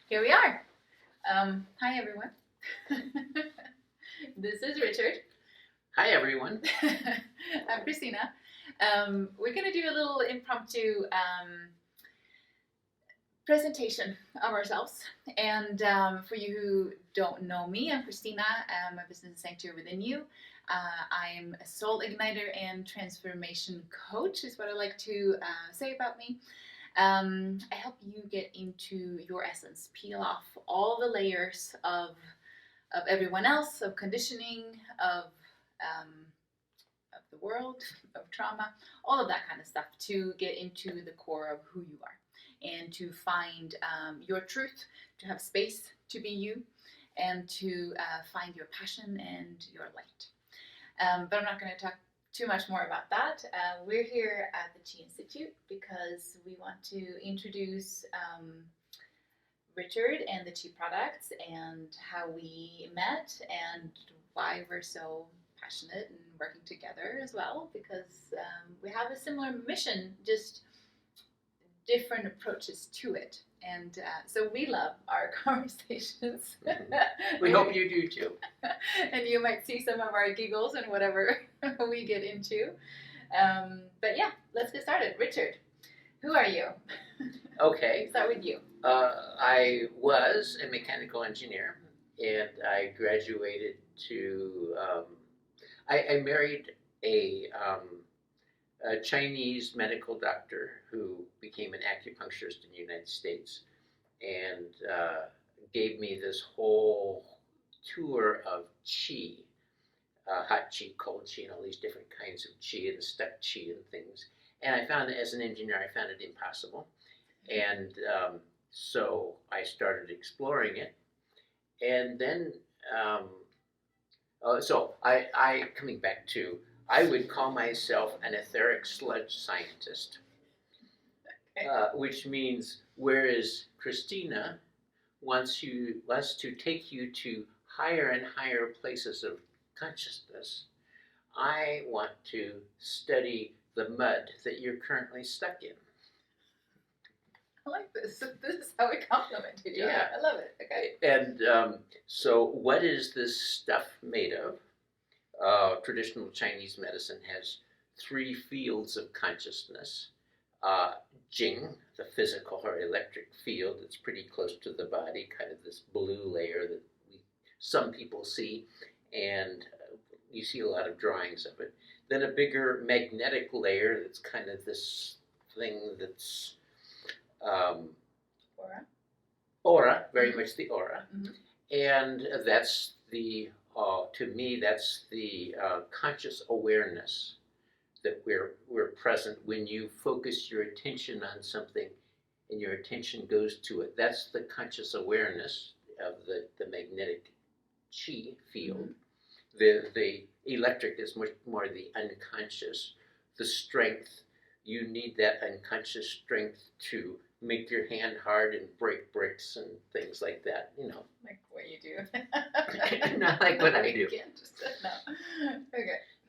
Here we are. Hi, everyone. This is Richard. Hi, everyone. I'm Kristina. We're going to do a little impromptu presentation of ourselves. And for you who don't know me, I'm Kristina. I'm a business sanctuary within you. I'm a soul igniter and transformation coach, is what I like to say about me. I help you get into your essence, peel off all the layers of everyone else, of conditioning, of the world, of trauma, all of that kind of stuff, to get into the core of who you are and to find your truth, to have space to be you, and to find your passion and your light. But I'm not going to talk too much more about that. We're here at the Chi Institute because we want to introduce Richard and the Chi products and how we met and why we're so passionate and working together as well, because we have a similar mission, just different approaches to it. And so we love our conversations. We hope you do too. And you might see some of our giggles and whatever we get into. But yeah, let's get started. Richard, who are you? Okay. Start with you. I was a mechanical engineer, and I graduated to. I married a Chinese medical doctor who became an acupuncturist in the United States, and gave me this whole tour of qi, hot qi, cold qi, and all these different kinds of qi and step qi and things. And I found, as an engineer, I found it impossible. And so I started exploring it. And then, so I coming back to, I would call myself an etheric sludge scientist, which means whereas Kristina wants to take you to higher and higher places of consciousness, I want to study the mud that you're currently stuck in. I like this. This is how we complimented you. Yeah. I love it. Okay. And so what is this stuff made of? Traditional Chinese medicine has 3 fields of consciousness. Jing, the physical or electric field that's pretty close to the body, kind of this blue layer that some people see, and you see a lot of drawings of it. Then a bigger magnetic layer that's kind of this thing that's aura, very much the aura. Mm-hmm. And that's the, to me, that's the conscious awareness that we're present when you focus your attention on something and your attention goes to it. That's the conscious awareness of the magnetic chi field. Mm-hmm. The electric is much more the unconscious, the strength. You need that unconscious strength to make your hand hard and break bricks and things like that, you know. Like what you do. Not like what I do.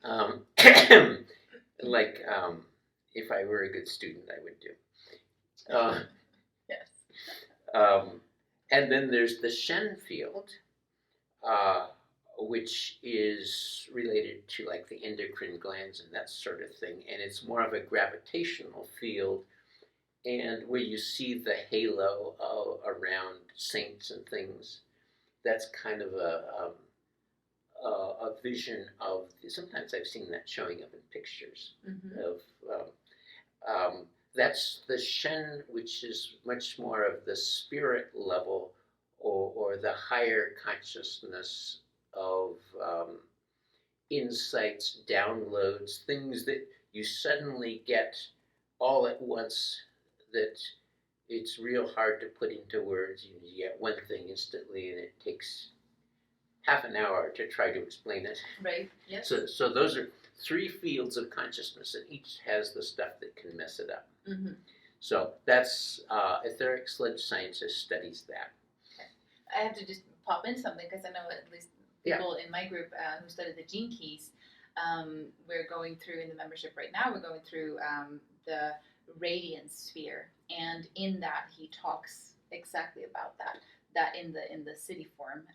No. Okay. Like if I were a good student, I would do. Yes. And then there's the Shen field, which is related to like the endocrine glands and that sort of thing. And it's more of a gravitational field, and where you see the halo around saints and things. That's kind of a vision of, sometimes I've seen that showing up in pictures. Mm-hmm. Of that's the Shen, which is much more of the spirit level, or the higher consciousness of insights, downloads, things that you suddenly get all at once, that it's real hard to put into words. You get one thing instantly and it takes half an hour to try to explain it. Right, yes. So those are 3 fields of consciousness, and each has the stuff that can mess it up. Mm-hmm. So that's, etheric sludge scientist studies that. Okay. I have to just pop in something, because I know at least people in my group who study the gene keys, we're going through, in the membership right now, we're going through the radiance sphere, and in that he talks exactly about that. That in the city form,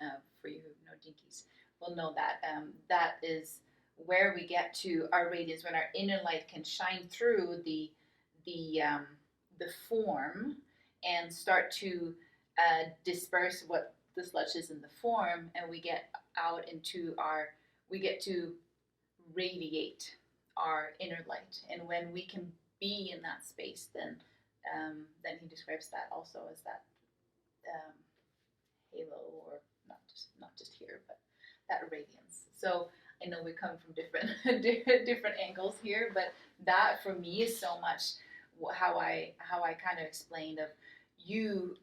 for you who know Jinkies, will know that that is where we get to our radiance when our inner light can shine through the form and start to disperse what the sludge is in the form, and we get out into we get to radiate our inner light. And when we can be in that space, then he describes that also as that halo, or not just here, but that radiance. So I know we come from different angles here, but that for me is so much how I kind of explained of you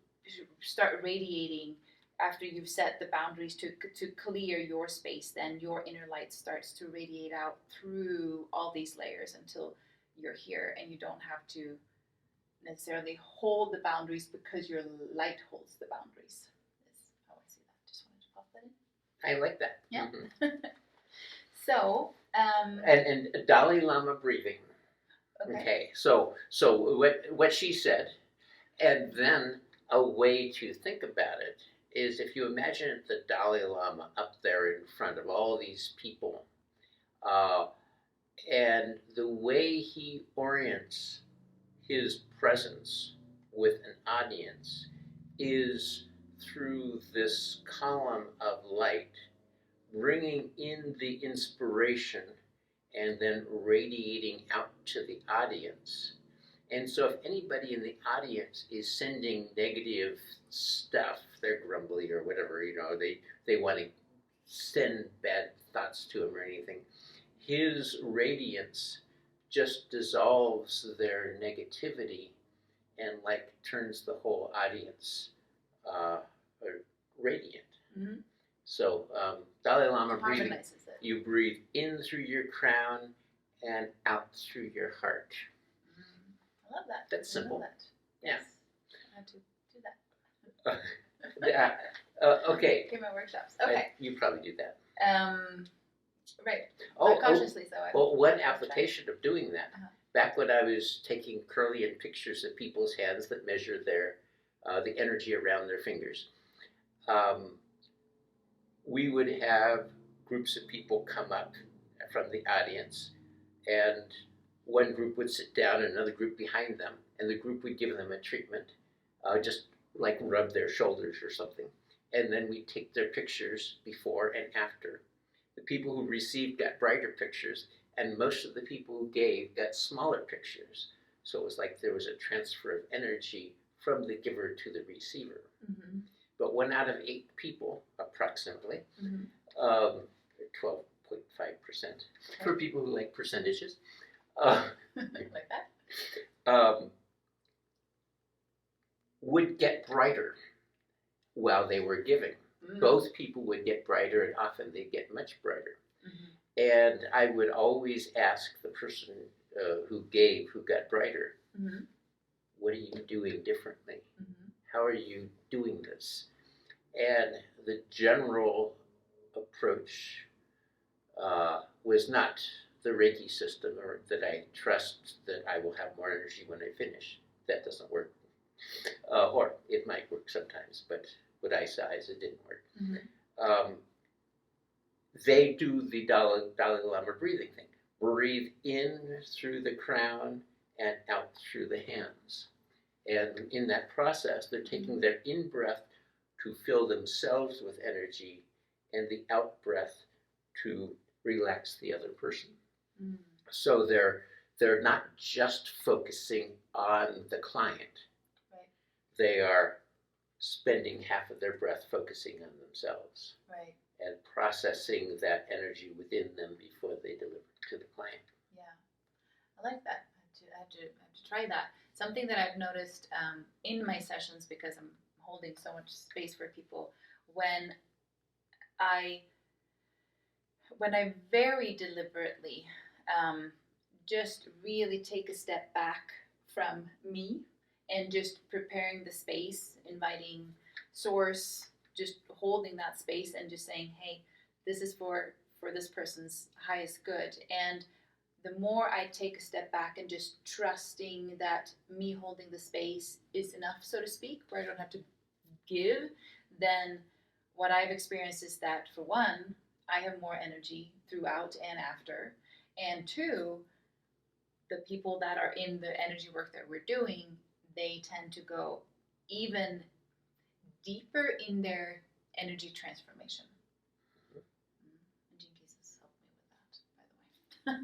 start radiating after you've set the boundaries to clear your space. Then your inner light starts to radiate out through all these layers until you're here, and you don't have to necessarily hold the boundaries because your light holds the boundaries. Is how I see that. Just wanted to pop that in. I like that. Yeah. Mm-hmm. So. And Dalai Lama breathing. Okay. So what she said, and then a way to think about it is if you imagine the Dalai Lama up there in front of all these people, and the way he orients his presence with an audience is through this column of light, bringing in the inspiration and then radiating out to the audience. And so if anybody in the audience is sending negative stuff, they're grumbly or whatever, they want to send bad thoughts to him or anything, his radiance just dissolves their negativity and like turns the whole audience radiant. Mm-hmm. So Dalai Lama breathing, it. You breathe in through your crown and out through your heart. I love that. That's simple. That. Yes. I had to do that. Okay. In my workshops. Okay. You probably do that. Right. Oh, consciously so. Well, one application of doing that. Uh-huh. Back when I was taking Kirlian pictures of people's hands that measure their the energy around their fingers, we would have groups of people come up from the audience, and one group would sit down and another group behind them, and the group would give them a treatment, just like rub their shoulders or something, and then we'd take their pictures before and after. The people who received got brighter pictures, and most of the people who gave got smaller pictures. So it was like there was a transfer of energy from the giver to the receiver. Mm-hmm. But 1 out of 8 people, approximately, mm-hmm. 12.5%, for people who like percentages, like that, would get brighter while they were giving. Mm. Both people would get brighter, and often they'd get much brighter. Mm-hmm. And I would always ask the person who got brighter, mm-hmm. what are you doing differently? Mm-hmm. How are you doing this? And the general approach was not the Reiki system, or that I trust that I will have more energy when I finish. That doesn't work. Or it might work sometimes, but what I saw is it didn't work. Mm-hmm. They do the Dalai Lama breathing thing. Breathe in through the crown and out through the hands. And in that process, they're taking their in-breath to fill themselves with energy, and the out-breath to relax the other person. Mm. So they're not just focusing on the client. Right. They are spending half of their breath focusing on themselves. Right. And processing that energy within them before they deliver it to the client. Yeah, I like that. I have to try that. Something that I've noticed in my sessions, because I'm holding so much space for people, when I very deliberately just really take a step back from me and just preparing the space, inviting source, just holding that space and just saying, hey, this is for this person's highest good. And the more I take a step back and just trusting that me holding the space is enough, so to speak, where I don't have to give, then what I've experienced is that, for one, I have more energy throughout and after, and two, the people that are in the energy work that we're doing, they tend to go even deeper in their energy transformation. And Gene Keys has helped me with that, by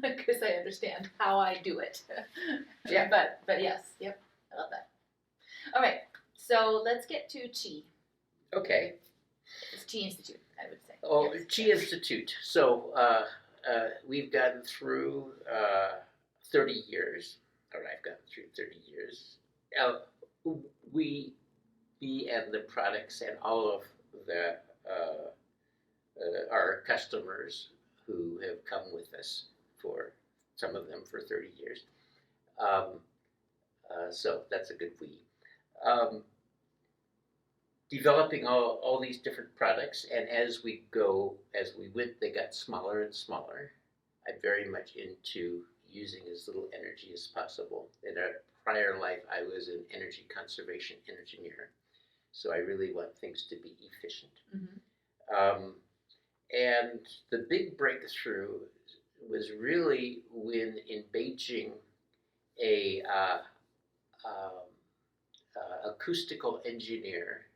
the way, because I understand how I do it. Yeah. But yes, yep, I love that. All right, so let's get to Chi. Okay. It's Chi Institute, I would say. Oh, Yes. Chi Institute. So we've gotten through 30 years, or I've gotten through 30 years. We and the products and all of the our customers who have come with us, for some of them for 30 years. So that's a good we. Developing all these different products, and as we went, they got smaller and smaller. I'm very much into using as little energy as possible. In a prior life, I was an energy conservation engineer, so I really want things to be efficient. Mm-hmm. And the big breakthrough was really when in Beijing, a acoustical engineer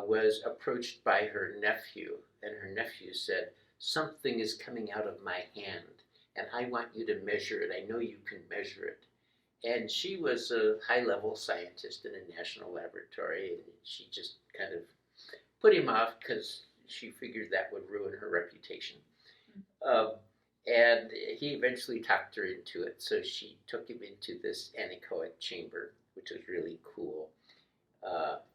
was approached by her nephew, and her nephew said, "Something is coming out of my hand, and I want you to measure it. I know you can measure it." And she was a high-level scientist in a national laboratory, and she just kind of put him off because she figured that would ruin her reputation. And he eventually talked her into it, so she took him into this anechoic chamber, which was really cool.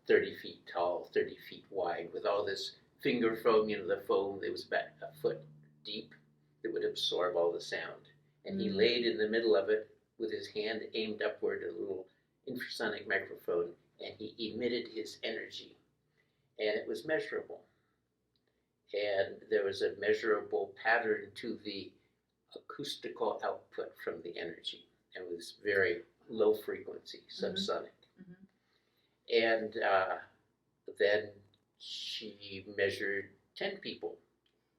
30 feet tall, 30 feet wide, with all this finger foam, the foam that was about a foot deep that would absorb all the sound. And he laid in the middle of it with his hand aimed upward, a little infrasonic microphone, and he emitted his energy. And it was measurable. And there was a measurable pattern to the acoustical output from the energy. It was very low frequency, subsonic. Mm-hmm. And then she measured 10 people,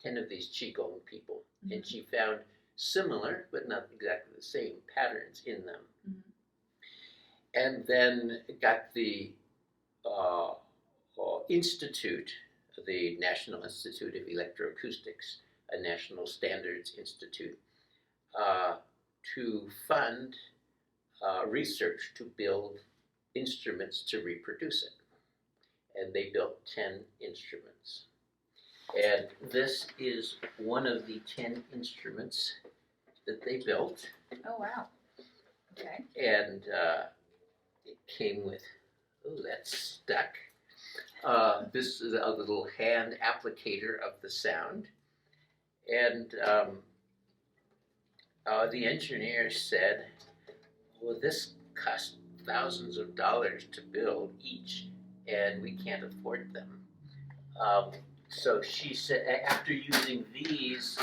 10 of these Qigong people, mm-hmm. and she found similar, but not exactly the same, patterns in them. Mm-hmm. And then got the institute, the National Institute of Electroacoustics, a national standards institute, to fund research to build instruments to reproduce it. And they built 10 instruments. And this is one of the 10 instruments that they built. Oh, wow. Okay. And it came with, that's stuck. This is a little hand applicator of the sound. And the engineer said, well, this cost thousands of dollars to build each, and we can't afford them. So she said, after using these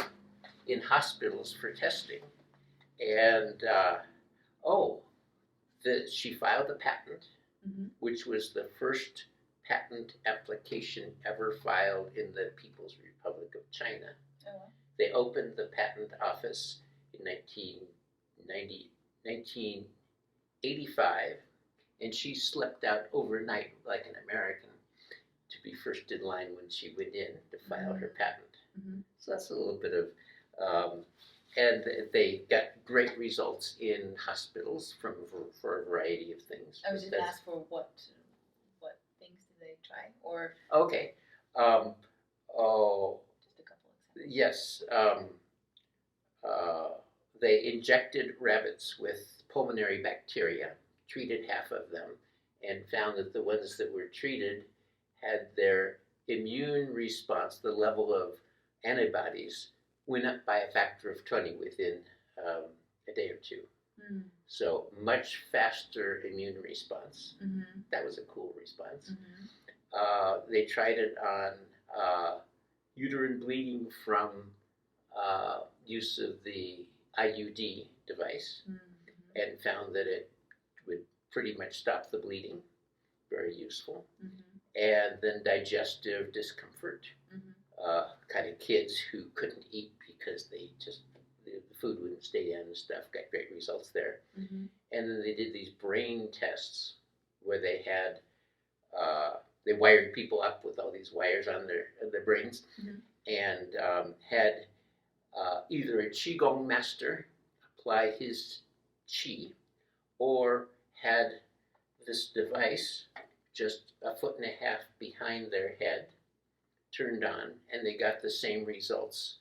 in hospitals for testing, and she filed a patent, mm-hmm. which was the first patent application ever filed in the People's Republic of China. Oh. They opened the patent office in 1985, and she slept out overnight like an American to be first in line when she went in to file mm-hmm. her patent. Mm-hmm. So that's a little bit of, and they got great results in hospitals for a variety of things. I was just asked for what things did they try, or okay, just a couple examples. Yes, they injected rabbits with pulmonary bacteria, treated half of them, and found that the ones that were treated had their immune response, the level of antibodies, went up by a factor of 20 within a day or two. Mm. So much faster immune response. Mm-hmm. That was a cool response. Mm-hmm. They tried it on uterine bleeding from use of the IUD device and found that it would pretty much stop the bleeding, very useful. And then digestive discomfort, kind of kids who couldn't eat because the food wouldn't stay down and stuff, got great results there. And then they did these brain tests where they had, they wired people up with all these wires on their brains and had either a Qigong master apply his Qi or had this device just 1.5 feet behind their head turned on, and they got the same results.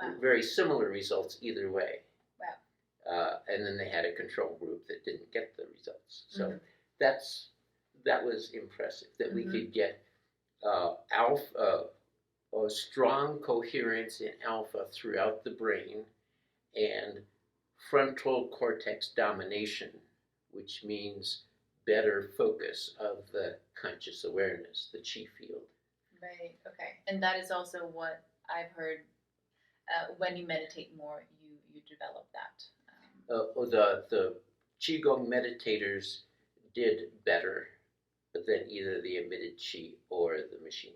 Wow. Very similar results either way. Wow. And then they had a control group that didn't get the results. So that was impressive, that we could get alpha, a strong coherence in alpha throughout the brain, and frontal cortex domination, which means better focus of the conscious awareness, the chi field. Right, okay. And that is also what I've heard, when you meditate more, you develop that. The Qigong meditators did better than either the emitted Qi or the machine.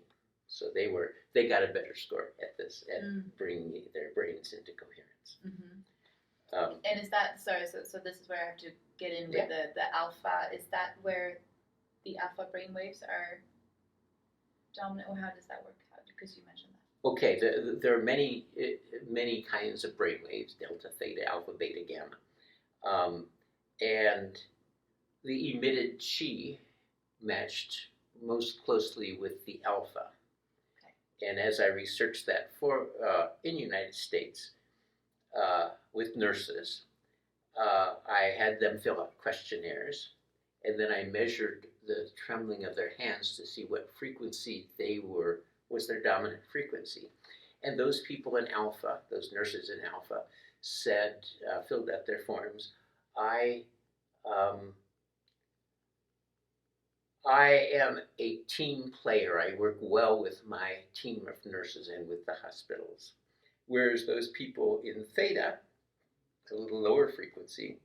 So they got a better score at this, at bringing their brains into coherence. And is that, sorry, so this is where I have to get in with the alpha. Is that where the alpha brainwaves are dominant, or how does that work out? Because you mentioned that. Okay, there are many kinds of brainwaves: delta, theta, alpha, beta, gamma, and the emitted Qi matched most closely with the alpha. Okay. And as I researched that in the United States with nurses, I had them fill out questionnaires, and then I measured the trembling of their hands to see what frequency was their dominant frequency. And those people in alpha, those nurses in alpha, said, filled out their forms, I am a team player. I work well with my team of nurses and with the hospitals. Whereas those people in theta, a little lower frequency,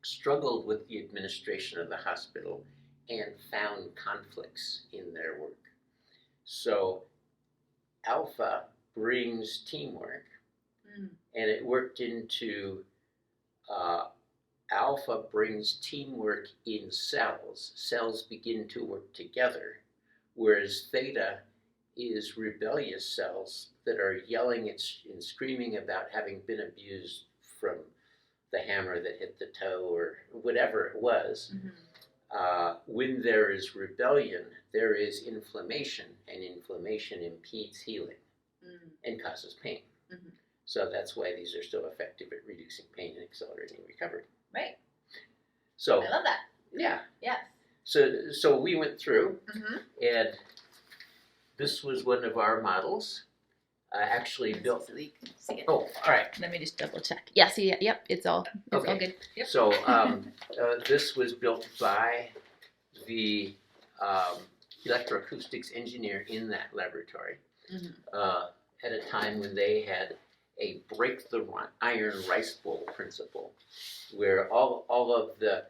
struggled with the administration of the hospital and found conflicts in their work. So alpha brings teamwork, and it worked into alpha brings teamwork in cells. Cells begin to work together, whereas theta is rebellious cells that are yelling and screaming about having been abused from the hammer that hit the toe or whatever it was. When there is rebellion, there is inflammation, and inflammation impedes healing and causes pain. So that's why these are so effective at reducing pain and accelerating recovery. Right. So I love that. Yeah. Yes. So we went through, and this was one of our models. Actually built. So we can see it. Oh, all right. Let me just double check. Yeah. See. Yep. It's all good. Yep. So this was built by the electroacoustics engineer in that laboratory at a time when they had a break the iron rice bowl principle, where all of the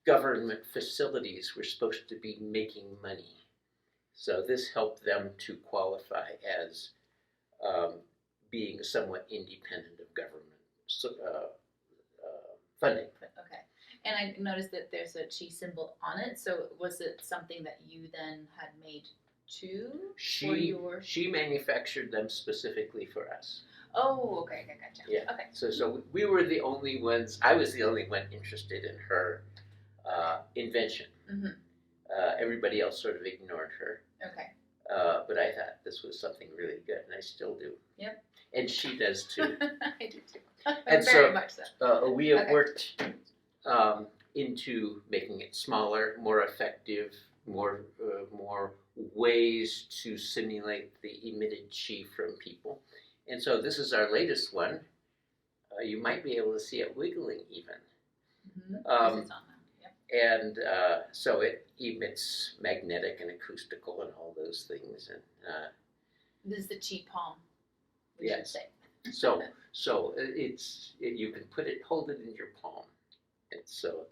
government facilities were supposed to be making money. So this helped them to qualify as being somewhat independent of government funding. Okay. And I noticed that there's a chi symbol on it. So was it something that you then had made too? She manufactured them specifically for us. Oh, okay, gotcha. Yeah. Okay. So we were the only ones. I was the only one interested in her invention. Everybody else sort of ignored her. Okay. But I thought this was something really good, and I still do. Yep. And she does too. I do too. And very much so. We have worked into making it smaller, more effective, more ways to simulate the emitted chi from people. And so this is our latest one. You might be able to see it wiggling even. It's on now. Yep. And so it emits magnetic and acoustical and all those things. And this is the chi palm, we should say. So you can hold it in your palm. And so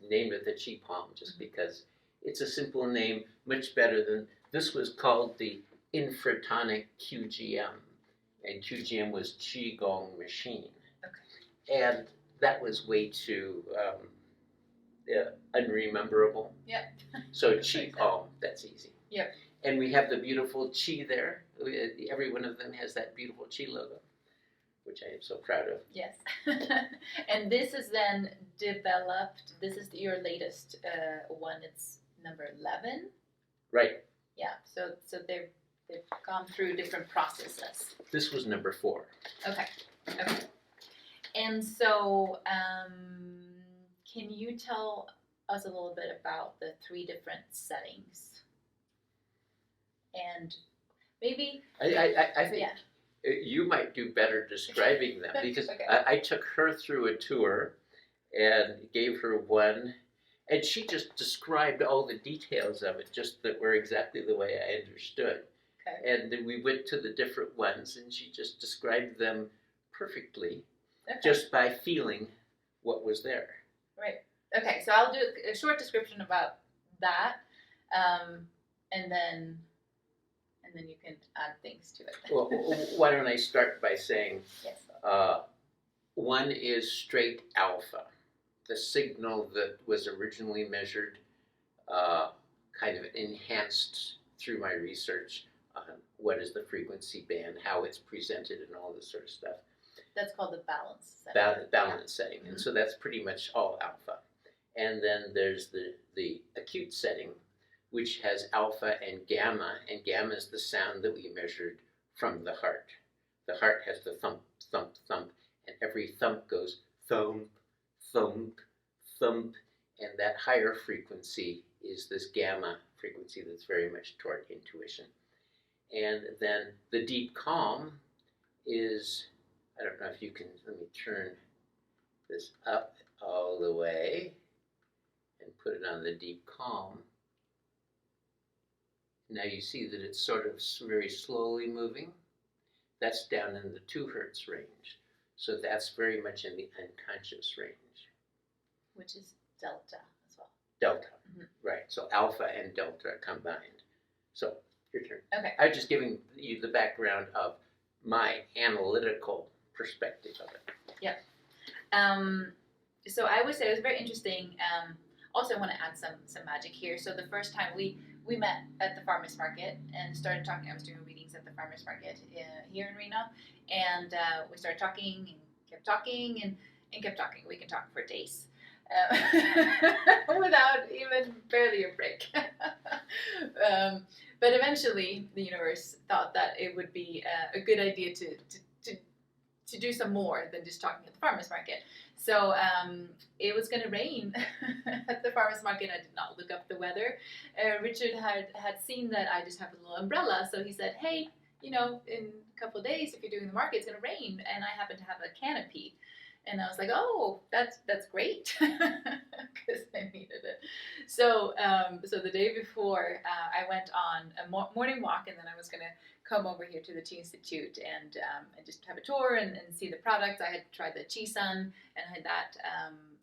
we named it the Chi Palm just because it's a simple name, much better than, this was called the infratonic QGM. And QGM was Qigong machine. Okay. And that was way too unrememberable. Yep. So Chi Palm, that's easy. Yep. And we have the beautiful Chi there. Every one of them has that beautiful Chi logo, which I am so proud of. Yes. And this is then developed, this is your latest one, it's number 11. Right. Yeah, so they've gone through different processes. This was number 4. Okay. And so, can you tell us a little bit about the 3 different settings? And maybe... I think you might do better describing them, because okay. I took her through a tour and gave her one, and she just described all the details of it, just that were exactly the way I understood. Okay. And then we went to the different ones, and she just described them perfectly, just by feeling what was there. Right. Okay, so I'll do a short description about that, and then you can add things to it. Well, why don't I start by saying, yes. One is straight alpha, the signal that was originally measured, kind of enhanced through my research on what is the frequency band, how it's presented, and all this sort of stuff. That's called the balance setting. Balance setting, and so that's pretty much all alpha. And then there's the acute setting, which has alpha and gamma is the sound that we measured from the heart. The heart has the thump, thump, thump, and every thump goes thump, thump, thump, and that higher frequency is this gamma frequency that's very much toward intuition. And then the deep calm is, I don't know if you can, let me turn this up all the way and put it on the deep calm. Now you see that it's sort of very slowly moving. That's down in the 2 hertz range. So that's very much in the unconscious range. Which is delta as well. Delta, right. So alpha and delta combined. So your turn. Okay. I'm just giving you the background of my analytical perspective of it. Yeah. So I would say it was very interesting. Also, I want to add some magic here. So the first time we met at the farmers market and started talking. I was doing readings at the farmers market here in Reno, and we started talking and kept talking and kept talking. We can talk for days without even barely a break. But eventually, the universe thought that it would be a good idea to do some more than just talking at the farmers market. So it was going to rain at the farmers market. I did not look up the weather. Richard had seen that I just have a little umbrella, so he said, hey, in a couple of days, if you're doing the market, it's going to rain, and I happen to have a canopy. And I was like, oh, that's great, because I needed it. So the day before, I went on a morning walk, and then I was going to come over here to the Tea Institute and just have a tour and see the products. I had tried the Chi Sun and I had that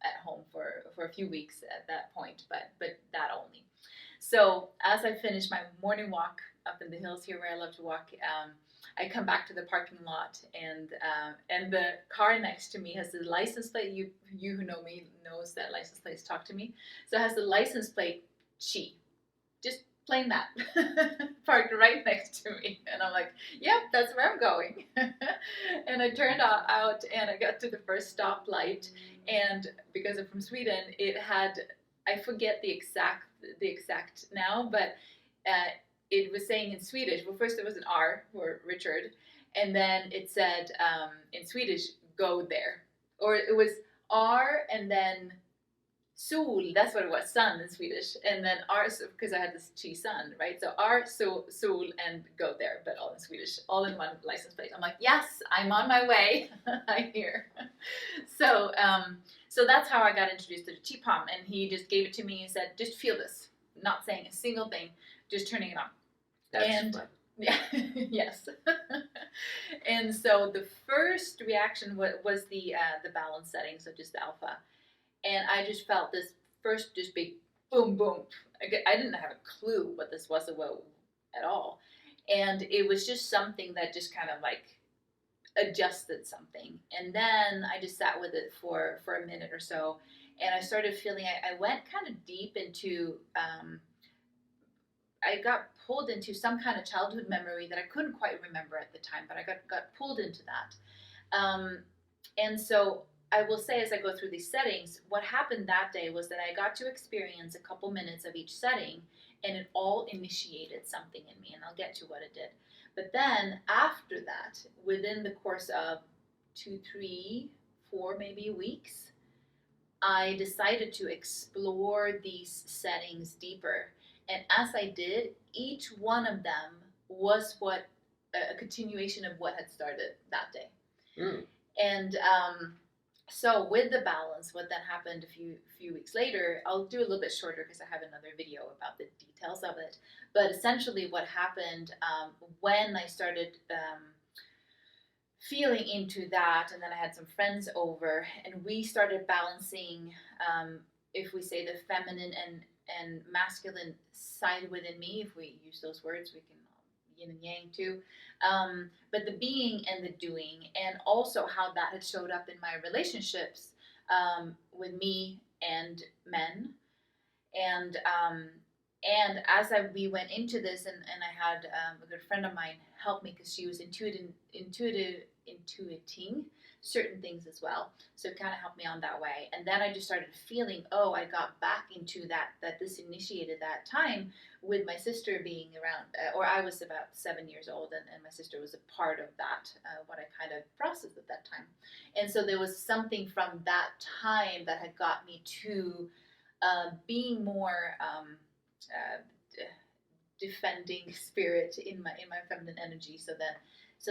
at home for a few weeks at that point, but that only. So as I finished my morning walk up in the hills here where I love to walk, I come back to the parking lot, and the car next to me has the license plate. You who know me knows that license plates talk to me. So it has the license plate Chi, just plain that, parked right next to me, and I'm like, yep, that's where I'm going. And I turned out, and I got to the first stoplight, and because I'm from Sweden, it had, I forget the exact now, but it was saying in Swedish, well, first there was an R for Richard, and then it said in Swedish, go there. Or it was R and then sol, that's what it was, sun in Swedish, and then R, because I had this Chi sun, right? So R, sol, and go there, but all in Swedish, all in one license plate. I'm like, yes, I'm on my way. I'm here. So that's how I got introduced to the Chi Palm, and he just gave it to me and said, just feel this, not saying a single thing, just turning it on. That's fun. Yeah, yes. And so the first reaction was the balance setting, so just the alpha, and I just felt this first just big boom boom. I didn't have a clue what this was about at all, and it was just something that just kind of like adjusted something, and then I just sat with it for a minute or so, and I started feeling I went kind of deep into. I got pulled into some kind of childhood memory that I couldn't quite remember at the time, but I got pulled into that. And so I will say, as I go through these settings, what happened that day was that I got to experience a couple minutes of each setting, and it all initiated something in me, and I'll get to what it did. But then after that, within the course of 2, 3, 4 maybe weeks, I decided to explore these settings deeper. And as I did, each one of them was what a continuation of what had started that day. Mm. And so with the balance, what then happened a few weeks later, I'll do a little bit shorter because I have another video about the details of it. But essentially, what happened when I started feeling into that, and then I had some friends over, and we started balancing. If we say the feminine and masculine side within me, if we use those words, we can yin and yang too. But the being and the doing, and also how that had showed up in my relationships with me and men, and as we went into this, and I had a good friend of mine help me because she was intuiting certain things as well. So it kind of helped me on that way. And then I just started feeling, oh, I got back into that this initiated that time with my sister being around, or I was about 7 years old, and my sister was a part of that, what I kind of processed at that time. And so there was something from that time that had got me to being more defending spirit in my feminine energy. So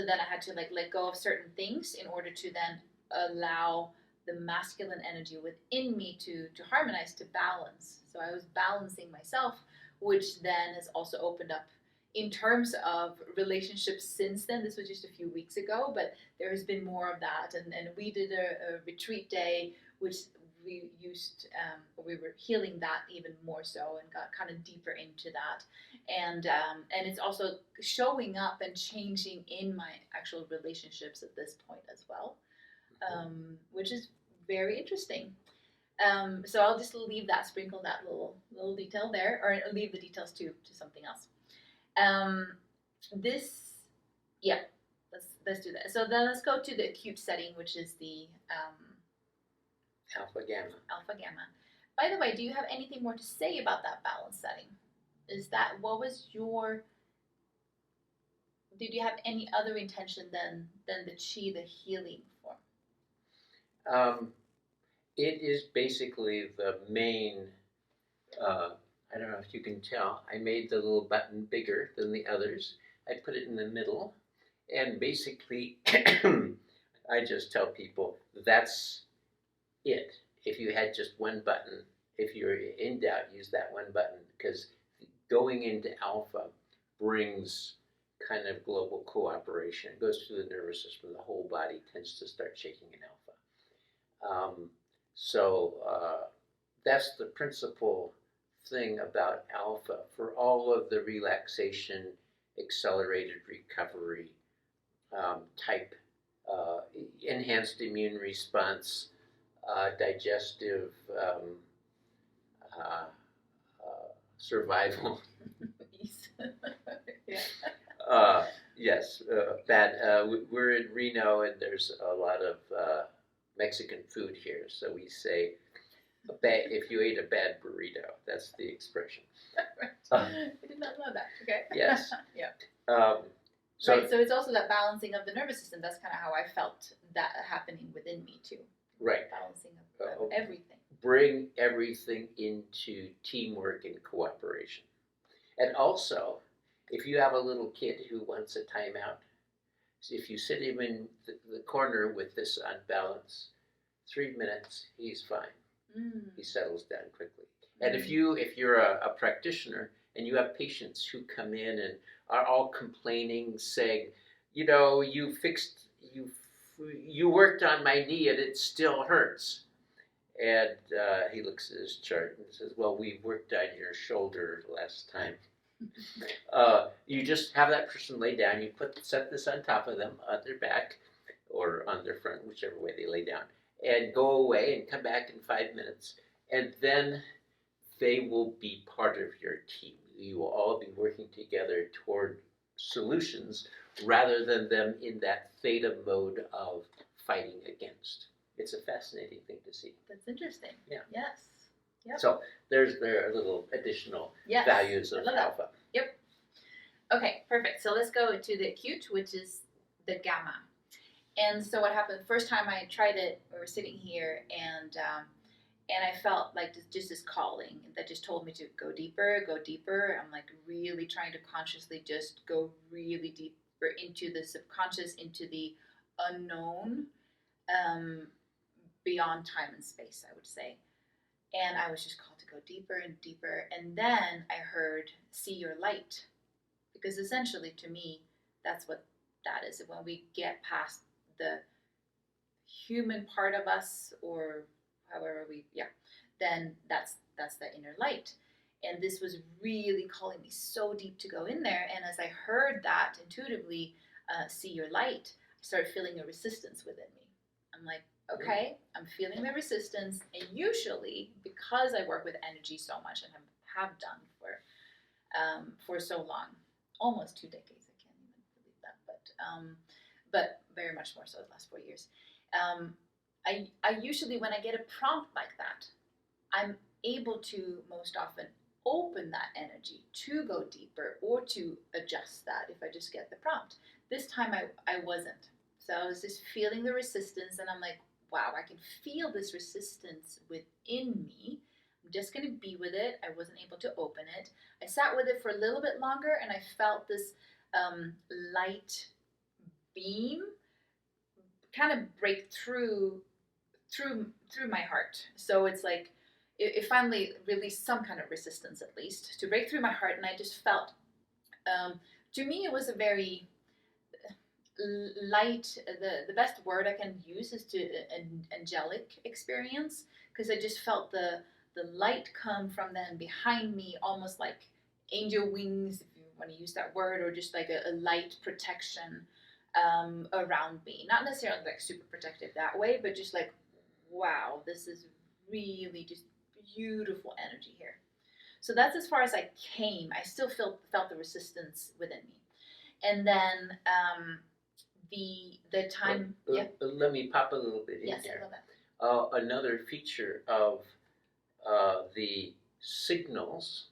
then I had to like let go of certain things in order to then allow the masculine energy within me to harmonize, to balance. So I was balancing myself, which then has also opened up in terms of relationships since then. This was just a few weeks ago, but there has been more of that. And we did a retreat day, which we were healing that even more so, and got kind of deeper into that. And it's also showing up and changing in my actual relationships at this point as well, which is very interesting. So I'll just leave that, sprinkle that little detail there, or leave the details to something else. Let's do that. So then let's go to the acute setting, which is the Alpha gamma. Alpha gamma. By the way, do you have anything more to say about that balance setting? Did you have any other intention than the chi, the healing form? It is basically the main, I don't know if you can tell, I made the little button bigger than the others. I put it in the middle, and basically I just tell people that's it. If you had just one button, if you're in doubt, use that one button, because going into alpha brings kind of global cooperation. It goes through the nervous system. The whole body tends to start shaking in alpha. So that's the principal thing about alpha. For all of the relaxation, accelerated recovery type, enhanced immune response, digestive survival. Yeah. Yes, we're in Reno, and there's a lot of Mexican food here. So we say, if you ate a bad burrito, that's the expression. I did not know that. Okay. Yes. Yeah. So it's also that balancing of the nervous system. That's kind of how I felt that happening within me too. Right. Balancing of everything. Bring everything into teamwork and cooperation. And also, if you have a little kid who wants a timeout, if you sit him in the corner with this unbalance, 3 minutes, he's fine. He settles down quickly. And if you're a practitioner And you have patients who come in and are all complaining, saying, you worked on my knee and it still hurts. And he looks at his chart and says, well, we worked on your shoulder last time. You just have that person lay down, set this on top of them, on their back, or on their front, whichever way they lay down, and go away and come back in 5 minutes. And then they will be part of your team. You will all be working together toward solutions rather than them in that theta mode of fighting against. It's a fascinating thing to see. That's interesting. Yeah. Yes. Yep. So there are little additional values of alpha. Yep. Okay, perfect. So let's go to the acute, which is the gamma. And so what happened, the first time I tried it, we were sitting here, and I felt like just this calling that just told me to go deeper, go deeper. I'm like really trying to consciously just go really deeper into the subconscious, into the unknown, beyond time and space, I would say. And I was just called to go deeper and deeper. And then I heard, see your light. Because essentially, to me, that's what that is. When we get past the human part of us, or however then that's the inner light. And this was really calling me so deep to go in there. And as I heard that intuitively, see your light, I started feeling a resistance within me. I'm like, okay, I'm feeling the resistance. And usually, because I work with energy so much and have done for so long, almost 2 decades, I can't even believe that, but very much more so the last 4 years. I usually, when I get a prompt like that, I'm able to most often open that energy to go deeper or to adjust that if I just get the prompt. This time I wasn't. So I was just feeling the resistance, and I'm like, wow, I can feel this resistance within me. I'm just going to be with it. I wasn't able to open it. I sat with it for a little bit longer, and I felt this light beam kind of break through my heart. So it's like it finally released some kind of resistance, at least, to break through my heart. And I just felt, to me, it was a very light, the best word I can use is to an angelic experience, because I just felt the light come from then behind me, almost like angel wings, if you want to use that word, or just like a light protection around me. Not necessarily like super protective that way, but just like, wow, this is really just beautiful energy here. So that's as far as I came. I still felt the resistance within me. And then the time. Let me pop a little bit in yes, there. I love that. Another feature of the signals,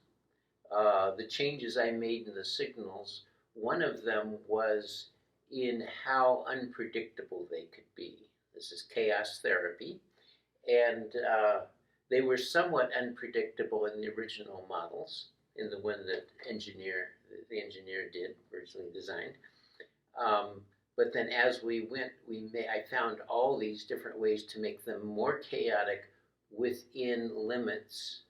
the changes I made in the signals, one of them was in how unpredictable they could be. This is chaos therapy, and they were somewhat unpredictable in the original models, in the one that the engineer did, originally designed. But then as we went, I found all these different ways to make them more chaotic within limits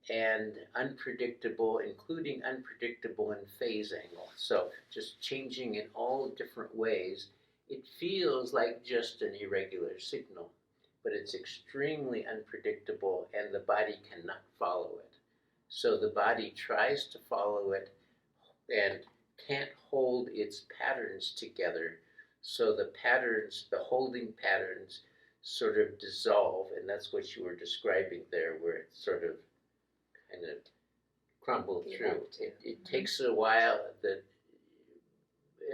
and unpredictable, including unpredictable in phase angle. So just changing in all different ways. It feels like just an irregular signal, but it's extremely unpredictable, and the body cannot follow it. So the body tries to follow it and can't hold its patterns together. So the holding patterns sort of dissolve, and that's what you were describing there, where it sort of kind of crumbled through. It takes a while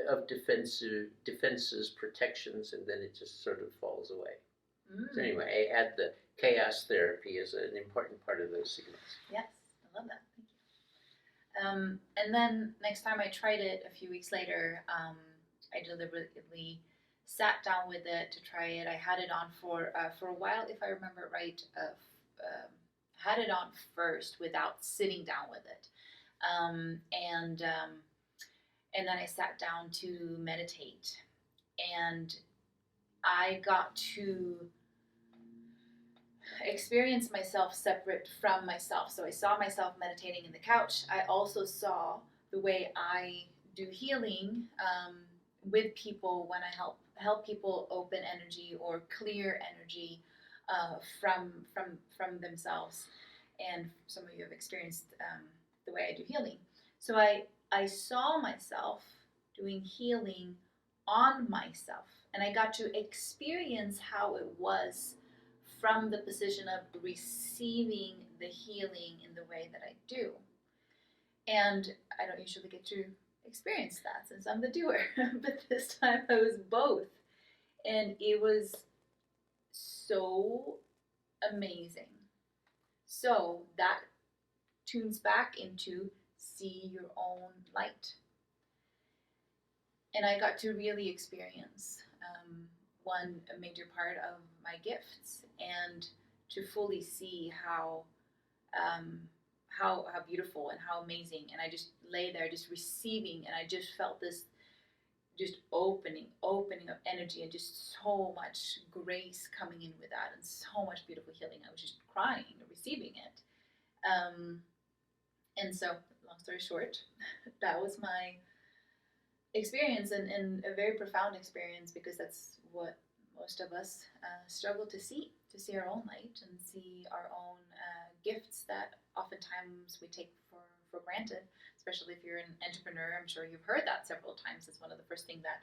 of defenses, protections, and then it just sort of falls away. So anyway, I add the chaos therapy as an important part of those signals. Yes, I love that. Thank you. And then next time I tried it a few weeks later, I deliberately sat down with it to try it. I had it on for a while, if I remember right. Had it on first without sitting down with it, and then I sat down to meditate, and I got to experience myself separate from myself. So I saw myself meditating in the couch. I also saw the way I do healing with people when I help people open energy or clear energy from themselves. And some of you have experienced the way I do healing. So I saw myself doing healing on myself, and I got to experience how it was from the position of receiving the healing in the way that I do. And I don't usually get to experience that since I'm the doer, but this time I was both. And it was so amazing. So that tunes back into see your own light. And I got to really experience one major part of my gifts, and to fully see how beautiful and how amazing. And I just lay there just receiving, and I just felt this just opening of energy, and just so much grace coming in with that, and so much beautiful healing. I was just crying receiving it. And so, long story short, that was my experience, and a very profound experience, because that's what most of us struggle to see our own light and see our own gifts that oftentimes we take for granted, especially if you're an entrepreneur. I'm sure you've heard that several times. It's one of the first things that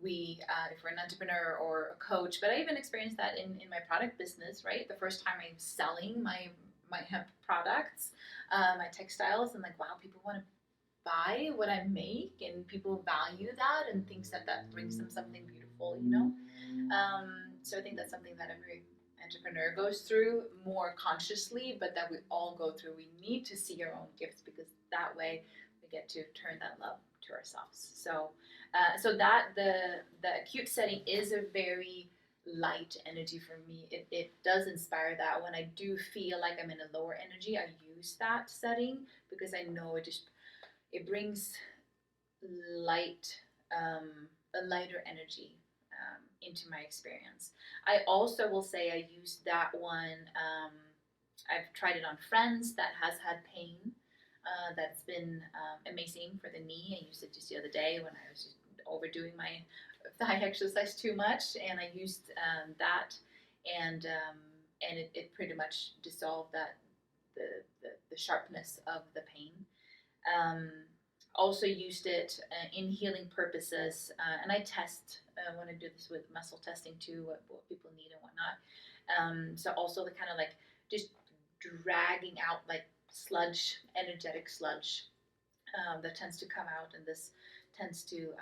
we, if we're an entrepreneur or a coach, but I even experienced that in my product business, right? The first time I'm selling my hemp products, my textiles, and like, wow, people want to buy what I make, and people value that and thinks that brings them something beautiful, you know? So I think that's something that every entrepreneur goes through more consciously, but that we all go through. We need to see our own gifts, because that way we get to turn that love to ourselves. So that the acute setting is a very light energy for me. It does inspire that. When I do feel like I'm in a lower energy, I use that setting, because I know it brings light, a lighter energy into my experience. I also will say I used that one. I've tried it on friends that has had pain. That's been amazing for the knee. I used it just the other day when I was just overdoing my thigh exercise too much, and I used that, and it pretty much dissolved that the sharpness of the pain. Also used it in healing purposes, and I test when I do this with muscle testing too, what people need and whatnot. So also the kind of like just dragging out like sludge, energetic sludge that tends to come out, and this tends to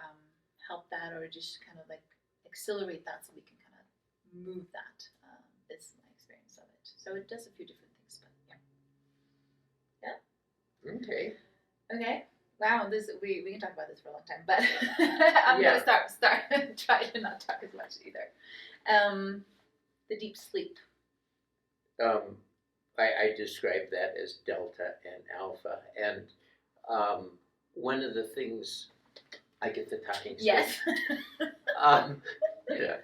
help that, or just kind of like accelerate that, so we can kind of move that. Is my experience of it. So it does a few different things, but yeah. Okay. Okay. Wow, we can talk about this for a long time, but I'm gonna start try to not talk as much either. The deep sleep. I describe that as delta and alpha, and one of the things I get the talking stick. Yes. Yeah.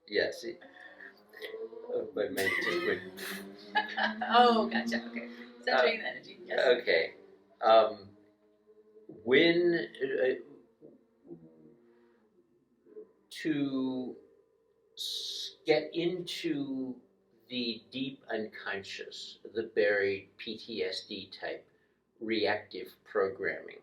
Yes. My mind just went. Oh, gotcha. Okay. Centering the energy. Yes. Okay. When to get into the deep unconscious, the buried PTSD type reactive programming.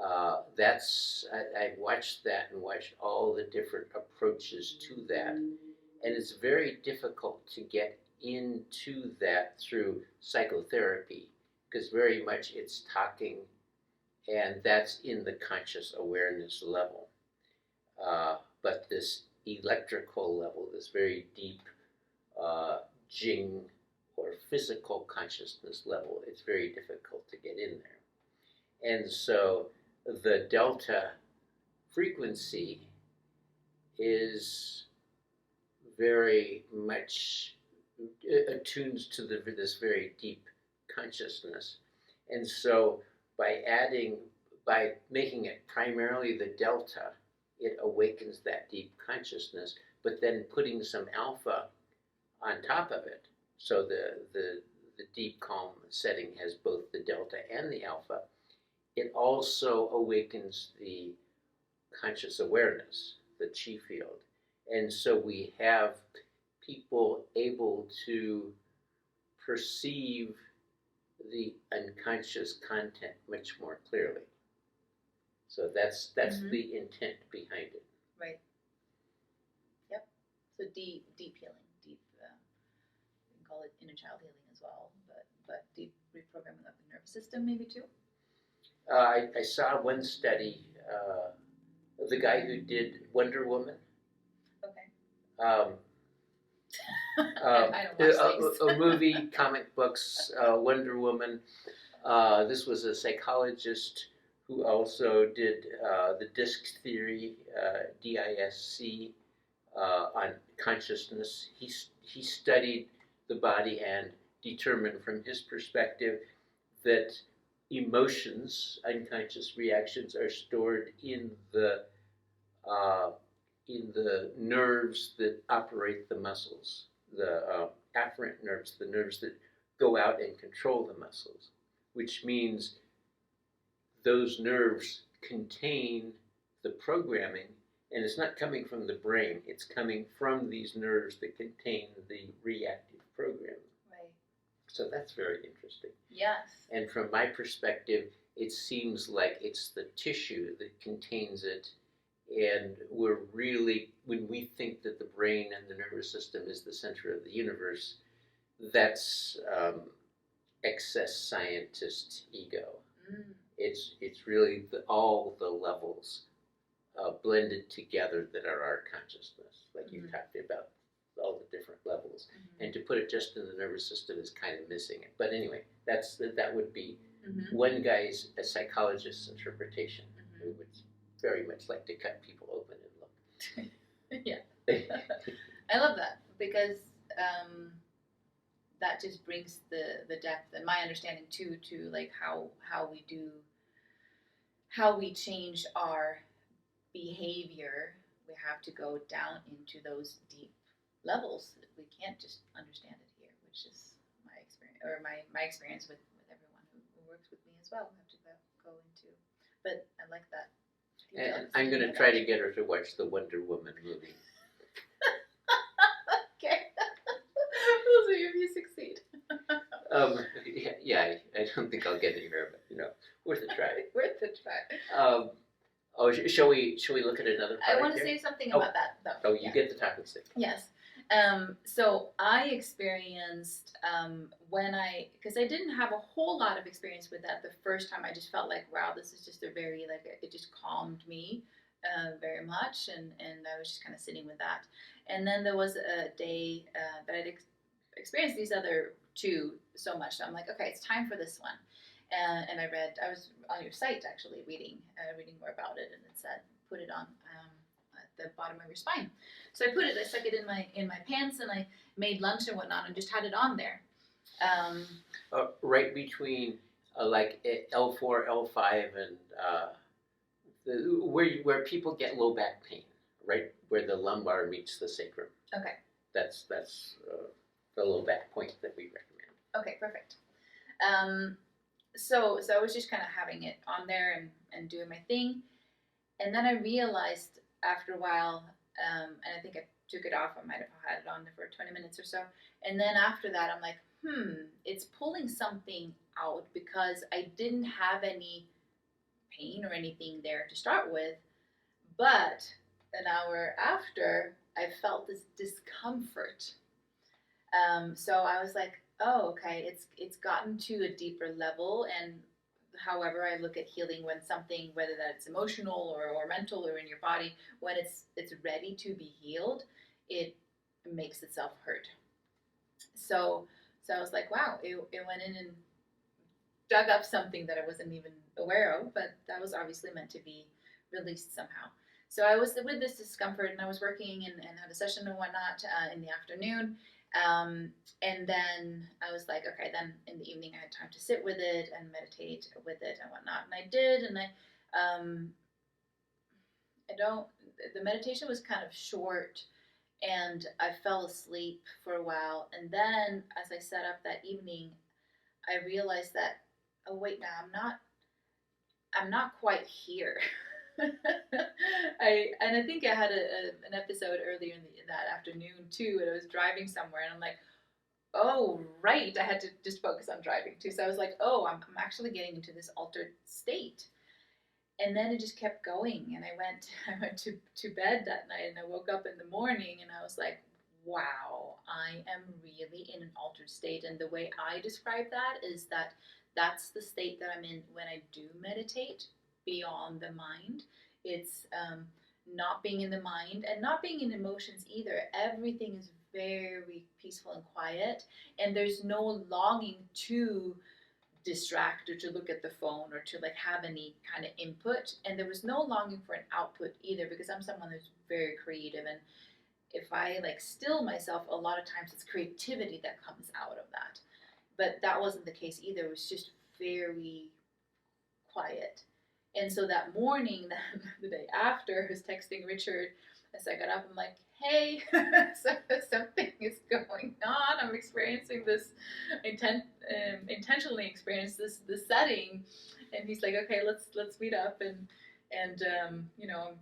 I watched that and watched all the different approaches to that, and it's very difficult to get into that through psychotherapy, because very much it's talking, and that's in the conscious awareness level. But this electrical level, this very deep Jing or physical consciousness level, it's very difficult to get in there. And so the delta frequency is very much attuned to this very deep consciousness. And so by making it primarily the delta, it awakens that deep consciousness, but then putting some alpha on top of it. So the deep calm setting has both the delta and the alpha. It also awakens the conscious awareness, the chi field. And so we have people able to perceive the unconscious content much more clearly. So that's the intent behind it. Right. Yep. So deep healing, deep. We can call it inner child healing as well, but deep reprogramming of the nervous system maybe too. I saw one study. The guy who did Wonder Woman. Okay. I don't watch things. A movie, comic books, Wonder Woman. This was a psychologist who also did the disc theory, DISC, on consciousness. He studied the body and determined from his perspective that emotions, unconscious reactions, are stored in the nerves that operate the muscles, the afferent nerves, the nerves that go out and control the muscles, which means those nerves contain the programming, and it's not coming from the brain, it's coming from these nerves that contain the reactive programming. Right. So that's very interesting. Yes. And from my perspective, it seems like it's the tissue that contains it. And we're really, when we think that the brain and the nervous system is the center of the universe, that's excess scientist ego. It's really all the levels blended together that are our consciousness, like you talked about, all the different levels. And to put it just in the nervous system is kind of missing it. But anyway, that would be one guy's, a psychologist's interpretation. We would very much like to cut people open and look. Yeah. I love that because that just brings the depth and my understanding too to like how we change our behavior. We have to go down into those deep levels. We can't just understand it here, which is my experience, or my experience with everyone who works with me as well. We have to go into. But I like that. And I'm going to try to get her to watch the Wonder Woman movie. Okay. We'll see if you succeed. Yeah, I don't think I'll get anywhere, but worth a try. Worth a try. Shall we look at another product? I want to say something about that though. Oh, you get the talking stick. Yes. So I experienced because I didn't have a whole lot of experience with that the first time. I just felt like, wow, this is just it just calmed me very much, and I was just kind of sitting with that. And then there was a day that I'd experienced these other two so much, so I'm like, okay, it's time for this one. And I was on your site actually reading more about it, and it said put it on at the bottom of your spine. So I stuck it in my pants, and I made lunch and whatnot, and just had it on there. Right between like L4, L5, and where people get low back pain, right where the lumbar meets the sacrum. Okay. That's the low back point that we recommend. Okay, perfect. So I was just kind of having it on there and doing my thing, and then I realized after a while, and I think I took it off. I might have had it on there for 20 minutes or so, and then after that, I'm like, it's pulling something out because I didn't have any pain or anything there to start with, but an hour after, I felt this discomfort. So I was like, oh, okay, it's gotten to a deeper level, and however I look at healing, when something, whether that's emotional or mental or in your body, when it's ready to be healed, it makes itself heard. So I was like, wow, it went in and dug up something that I wasn't even aware of, but that was obviously meant to be released somehow. So I was with this discomfort, and I was working and had a session and whatnot in the afternoon. And then I was like, okay, then in the evening I had time to sit with it and meditate with it and whatnot. And I did, and the meditation was kind of short, and I fell asleep for a while. And then as I sat up that evening, I realized that, oh wait, now I'm not quite here. I think I had an episode earlier in that afternoon too, and I was driving somewhere, and I'm like, oh right, I had to just focus on driving too. So I was like, oh, I'm actually getting into this altered state. And then it just kept going, and I went to bed that night, and I woke up in the morning, and I was like, wow, I am really in an altered state. And the way I describe that is that that's the state that I'm in when I do meditate beyond the mind. It's not being in the mind and not being in emotions either. Everything is very peaceful and quiet, and there's no longing to distract or to look at the phone or to like have any kind of input. And there was no longing for an output either, because I'm someone who's very creative, and if I like still myself, a lot of times it's creativity that comes out of that. But that wasn't the case either. It was just very quiet. And so that morning, the day after, I was texting Richard as I got up. I'm like, hey, something is going on. I'm experiencing this, intentionally experience this setting. And he's like, okay, let's meet up. And I'm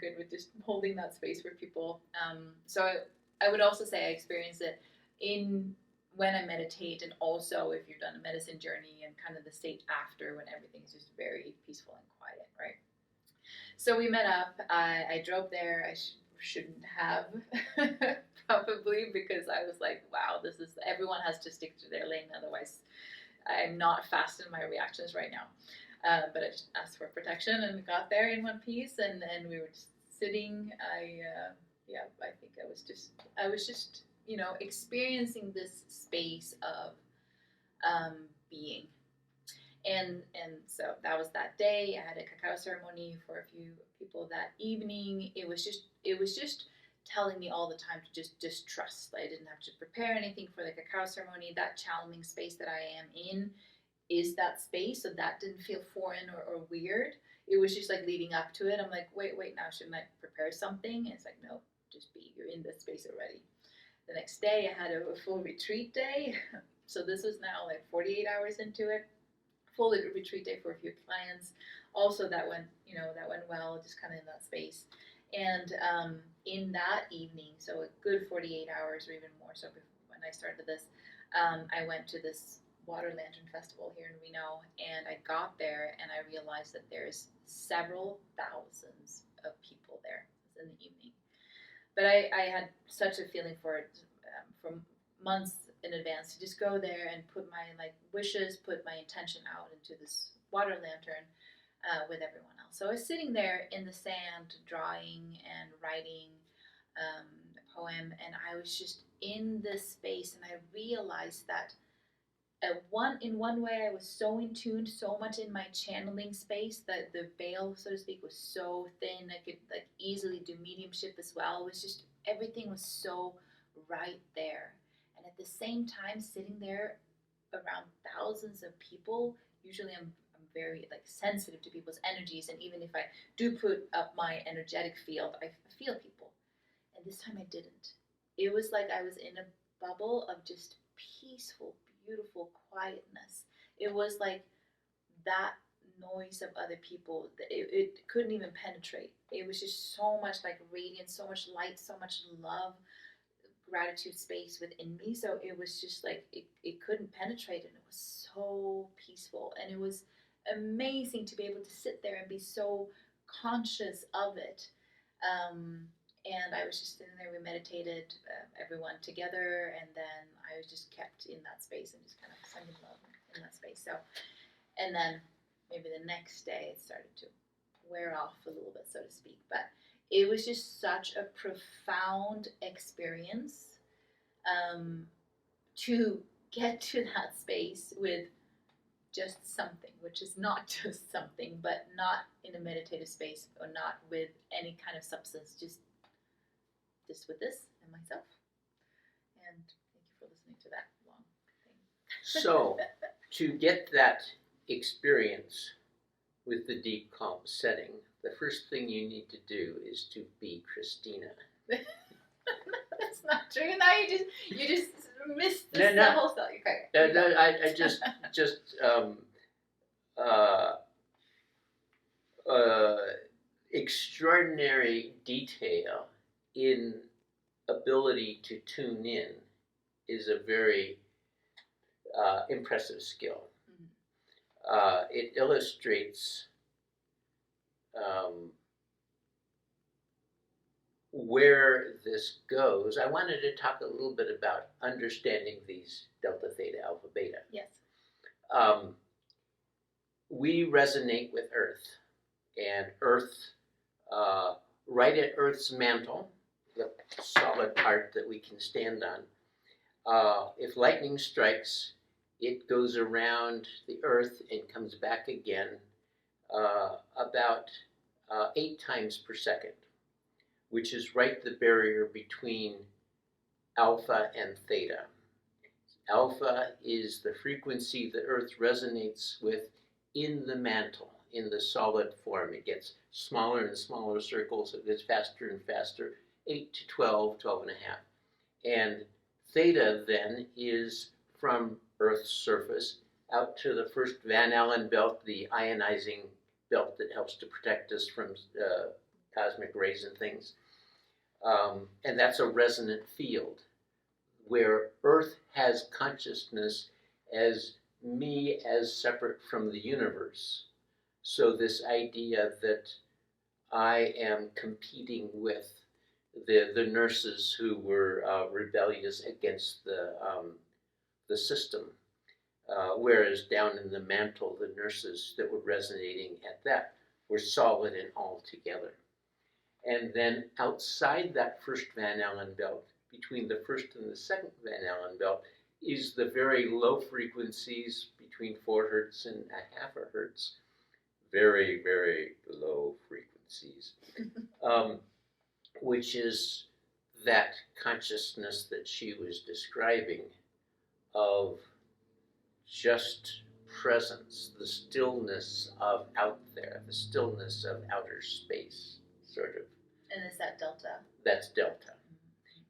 good with just holding that space for people. So I would also say I experience it in when I meditate, and also if you've done a medicine journey, and kind of the state after when everything's just very peaceful and quiet, right? So we met up. I drove there. I shouldn't have, probably, because I was like, wow, everyone has to stick to their lane, otherwise I'm not fast in my reactions right now. But I just asked for protection and got there in one piece, and we were just sitting. I think I was just experiencing this space of being. And so that was that day. I had a cacao ceremony for a few people that evening. It was just telling me all the time to just trust. I didn't have to prepare anything for the cacao ceremony. That channeling space that I am in is that space, so that didn't feel foreign or weird. It was just like leading up to it. I'm like, wait, now shouldn't I prepare something? And it's like, no, just be. You're in this space already. The next day, I had a full retreat day. So this was now like 48 hours into it. Full retreat day for a few clients. Also, that went well, just kind of in that space. And in that evening, so a good 48 hours or even more. So when I started this, I went to this Water Lantern Festival here in Reno, and I got there and I realized that there's several thousands of people there in the evening. But I had such a feeling for it from months in advance to just go there and put my wishes, put my intention out into this water lantern with everyone else. So I was sitting there in the sand, drawing and writing a poem, and I was just in this space, and I realized that in one way I was so in tune, so much in my channeling space that the veil, so to speak, was so thin. I could easily do mediumship as well. It was just, everything was so right there. And at the same time, sitting there around thousands of people, usually I'm very sensitive to people's energies, and even if I do put up my energetic field, I feel people. And this time I didn't. It was like I was in a bubble of just peaceful, beautiful quietness. It was like that noise of other people, it couldn't even penetrate. It was just so much radiance, so much light, so much love, gratitude space within me. So it was just it couldn't penetrate, and it was so peaceful, and it was amazing to be able to sit there and be so conscious of it. And I was just sitting there. We meditated, everyone together, and then I was just kept in that space and just kind of sending love in that space. So, and then maybe the next day it started to wear off a little bit, so to speak. But it was just such a profound experience to get to that space with just something, which is not just something, but not in a meditative space or not with any kind of substance, just with this and myself. And thank you for listening to that long thing. So, to get that experience with the deep, calm setting, the first thing you need to do is to be Kristina. That's not true. Now you just missed the No. whole stuff. Okay. I just extraordinary detail in ability to tune in is a very impressive skill. It illustrates where this goes. I wanted to talk a little bit about understanding these delta, theta, alpha, beta. Yes. We resonate with Earth, and Earth, right at Earth's mantle, the solid part that we can stand on, if lightning strikes, it goes around the Earth and comes back again about 8 times per second, which is right the barrier between alpha and theta. Alpha is the frequency the Earth resonates with in the mantle, in the solid form. It gets smaller and smaller circles, it gets faster and faster, 8 to 12, 12 and a half. And theta then is from Earth's surface out to the first Van Allen belt, the ionizing belt that helps to protect us from cosmic rays and things. And that's a resonant field where Earth has consciousness as me as separate from the universe. So this idea that I am competing with the nurses who were rebellious against the system, whereas down in the mantle, the nurses that were resonating at that were solid and all together. And then outside that first Van Allen belt, between the first and the second Van Allen belt, is the very low frequencies between 4 hertz and a half a hertz. Very, very low frequencies, which is that consciousness that she was describing of just presence, the stillness of out there, the stillness of outer space, sort of. And is that delta? That's delta.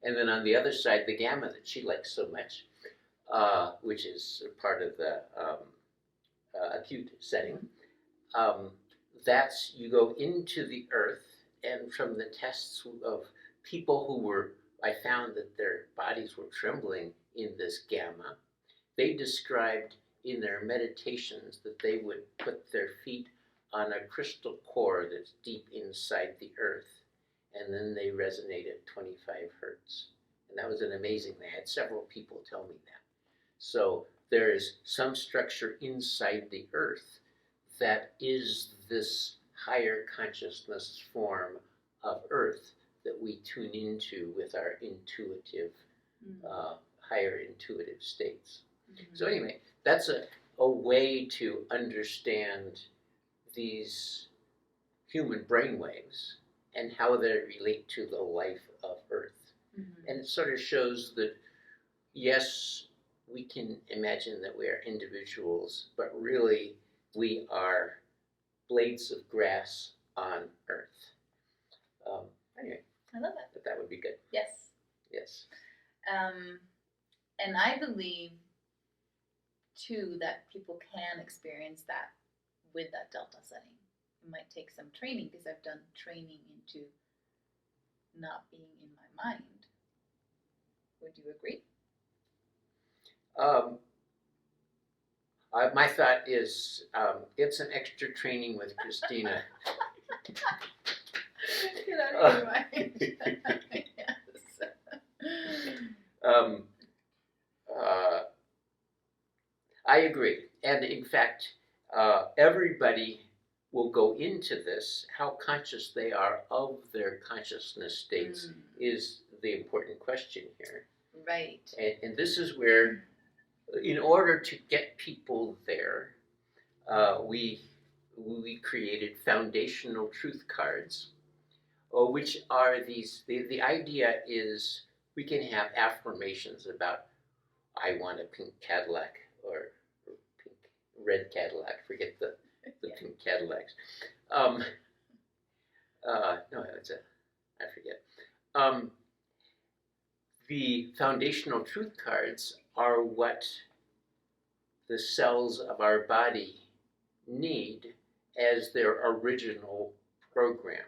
And then on the other side, the gamma that she likes so much, which is part of the acute setting, that's, you go into the earth, and from the tests of people who were, I found that their bodies were trembling in this gamma. They described in their meditations that they would put their feet on a crystal core that's deep inside the earth, and then they resonate at 25 hertz. And that was an amazing, they had several people tell me that. So there is some structure inside the earth that is this higher consciousness form of earth that we tune into with our intuitive, higher intuitive states. So anyway, that's a way to understand these human brainwaves and how they relate to the life of Earth. And it sort of shows that, yes, we can imagine that we are individuals, but really we are blades of grass on Earth. Anyway, I love that. But that would be good. Yes. Yes. And I believe, too, that people can experience that with that delta setting. It might take some training, because I've done training into not being in my mind. Would you agree? My thought is get some extra training with Kristina. Get out of your mind. Yes. I agree. And in fact, everybody will go into this. How conscious they are of their consciousness states is the important question here. Right. And this is where, in order to get people there, we created foundational truth cards, which are these, the idea is we can have affirmations about, I want a pink Cadillac, or pink, red Cadillac, forget the pink Cadillacs. No, I forget. the foundational truth cards are what the cells of our body need as their original program.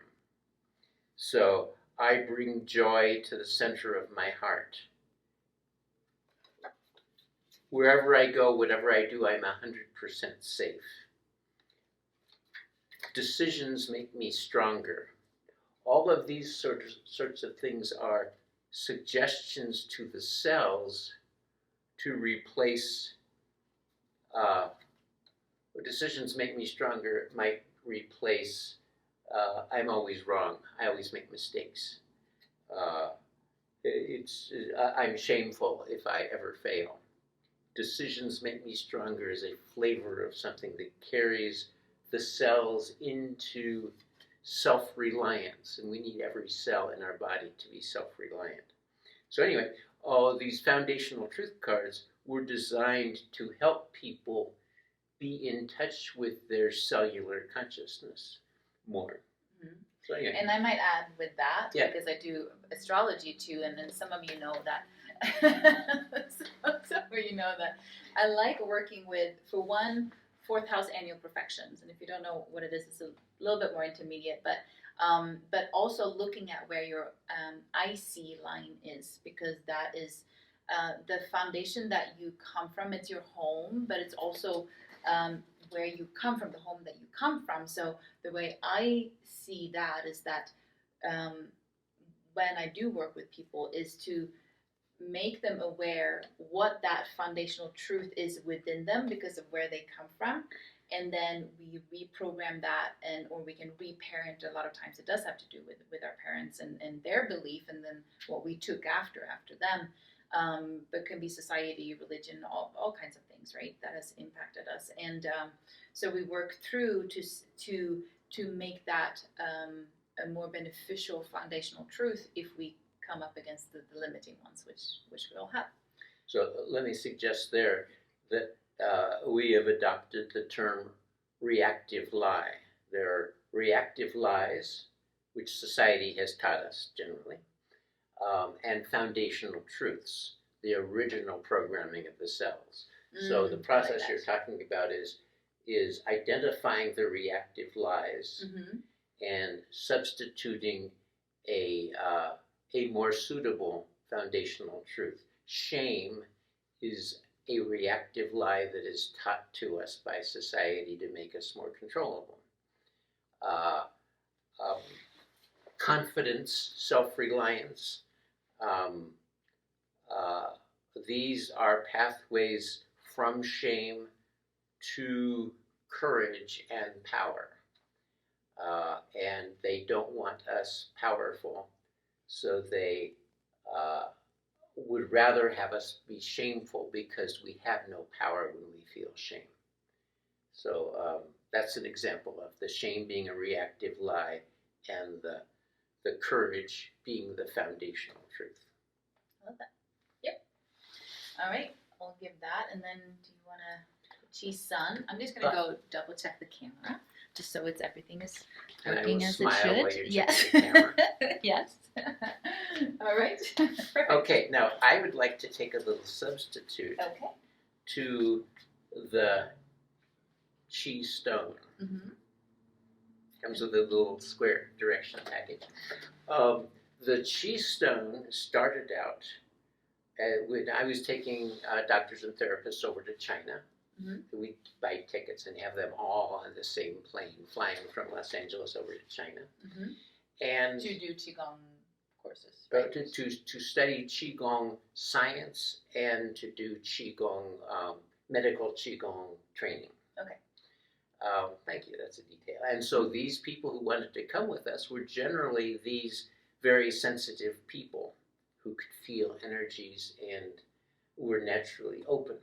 So I bring joy to the center of my heart. Wherever I go, whatever I do, I'm 100% safe. Decisions make me stronger. All of these sorts of things are suggestions to the cells to replace, decisions make me stronger might replace, I'm always wrong, I always make mistakes. I'm shameful if I ever fail. Decisions make me stronger is a flavor of something that carries the cells into self-reliance, and we need every cell in our body to be self-reliant. So anyway, all these foundational truth cards were designed to help people be in touch with their cellular consciousness more. Mm-hmm. So anyway. And I might add with that, because I do astrology too, and then some of you know that some of you know that I like working with, for one, fourth house annual perfections. And if you don't know what it is, it's a little bit more intermediate, but also looking at where your IC line is, because that is the foundation that you come from. It's your home, but it's also where you come from, the home that you come from. So the way I see that is that when I do work with people is to make them aware what that foundational truth is within them because of where they come from, and then we reprogram that, or we can reparent. A lot of times it does have to do with our parents and their belief, and then what we took after them, but can be society, religion, all kinds of things, right, that has impacted us. And so we work through to make that a more beneficial foundational truth if we come up against the limiting ones, which we all have. So let me suggest there that we have adopted the term reactive lie. There are reactive lies, which society has taught us generally, and foundational truths, the original programming of the cells. So the process you're talking about is identifying the reactive lies and substituting a more suitable foundational truth. Shame is a reactive lie that is taught to us by society to make us more controllable. Confidence, self-reliance, these are pathways from shame to courage and power. And they don't want us powerful, so they would rather have us be shameful because we have no power when we feel shame. So that's an example of the shame being a reactive lie and the courage being the foundational truth. I love that. Yep. All right, I'll give that. And then do you want to, Chi Sun? I'm just going to go double check the camera, just so everything is working as it should. Yes. The camera. Yes. All right. Perfect. Okay, now I would like to take a little substitute to the Chi stone. Comes with a little square direction package. The Chi stone started out when I was taking doctors and therapists over to China. We'd buy tickets and have them all on the same plane, flying from Los Angeles over to China. And to do Qigong courses, right? To study Qigong science and to do Qigong, medical Qigong training. Okay. Thank you, that's a detail. And so these people who wanted to come with us were generally these very sensitive people who could feel energies and were naturally open.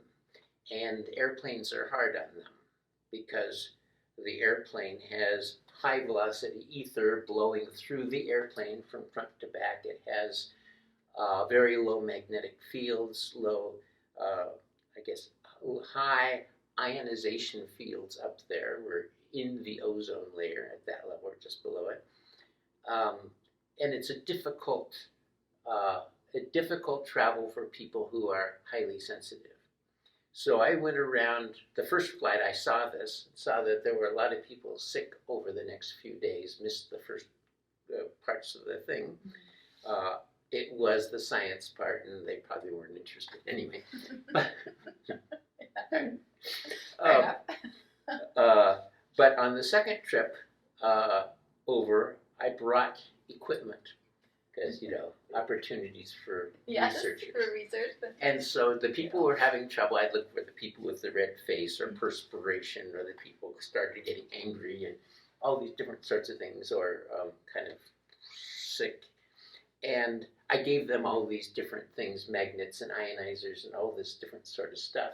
And airplanes are hard on them because the airplane has high velocity ether blowing through the airplane from front to back. It has very low magnetic fields, high ionization fields up there. We're in the ozone layer at that level or just below it. And it's a difficult a difficult travel for people who are highly sensitive. So I went around, the first flight I saw that there were a lot of people sick over the next few days, missed the first parts of the thing. It was the science part, and they probably weren't interested anyway. But on the second trip over, I brought equipment because, opportunities for researchers. For research. And so the people who were having trouble, I'd look for the people with the red face or perspiration, or the people who started getting angry and all these different sorts of things, or kind of sick. And I gave them all these different things, magnets and ionizers and all this different sort of stuff,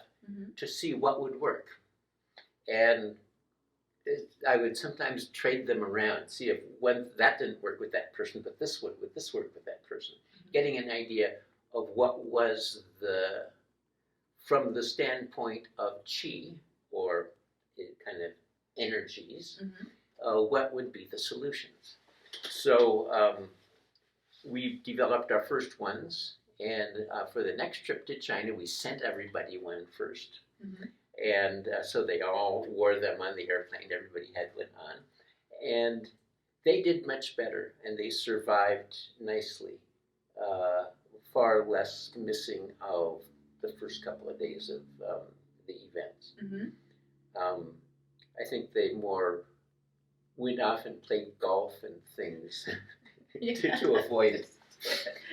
to see what would work. And I would sometimes trade them around, see if when that didn't work with that person, but this would work with that person. Getting an idea of what was from the standpoint of chi, or kind of energies, what would be the solutions. So we developed our first ones, and for the next trip to China, we sent everybody one first. And so they all wore them on the airplane. Everybody had one on. And they did much better, and they survived nicely. Far less missing of the first couple of days of the events. I think they more went off and played golf and things to avoid it.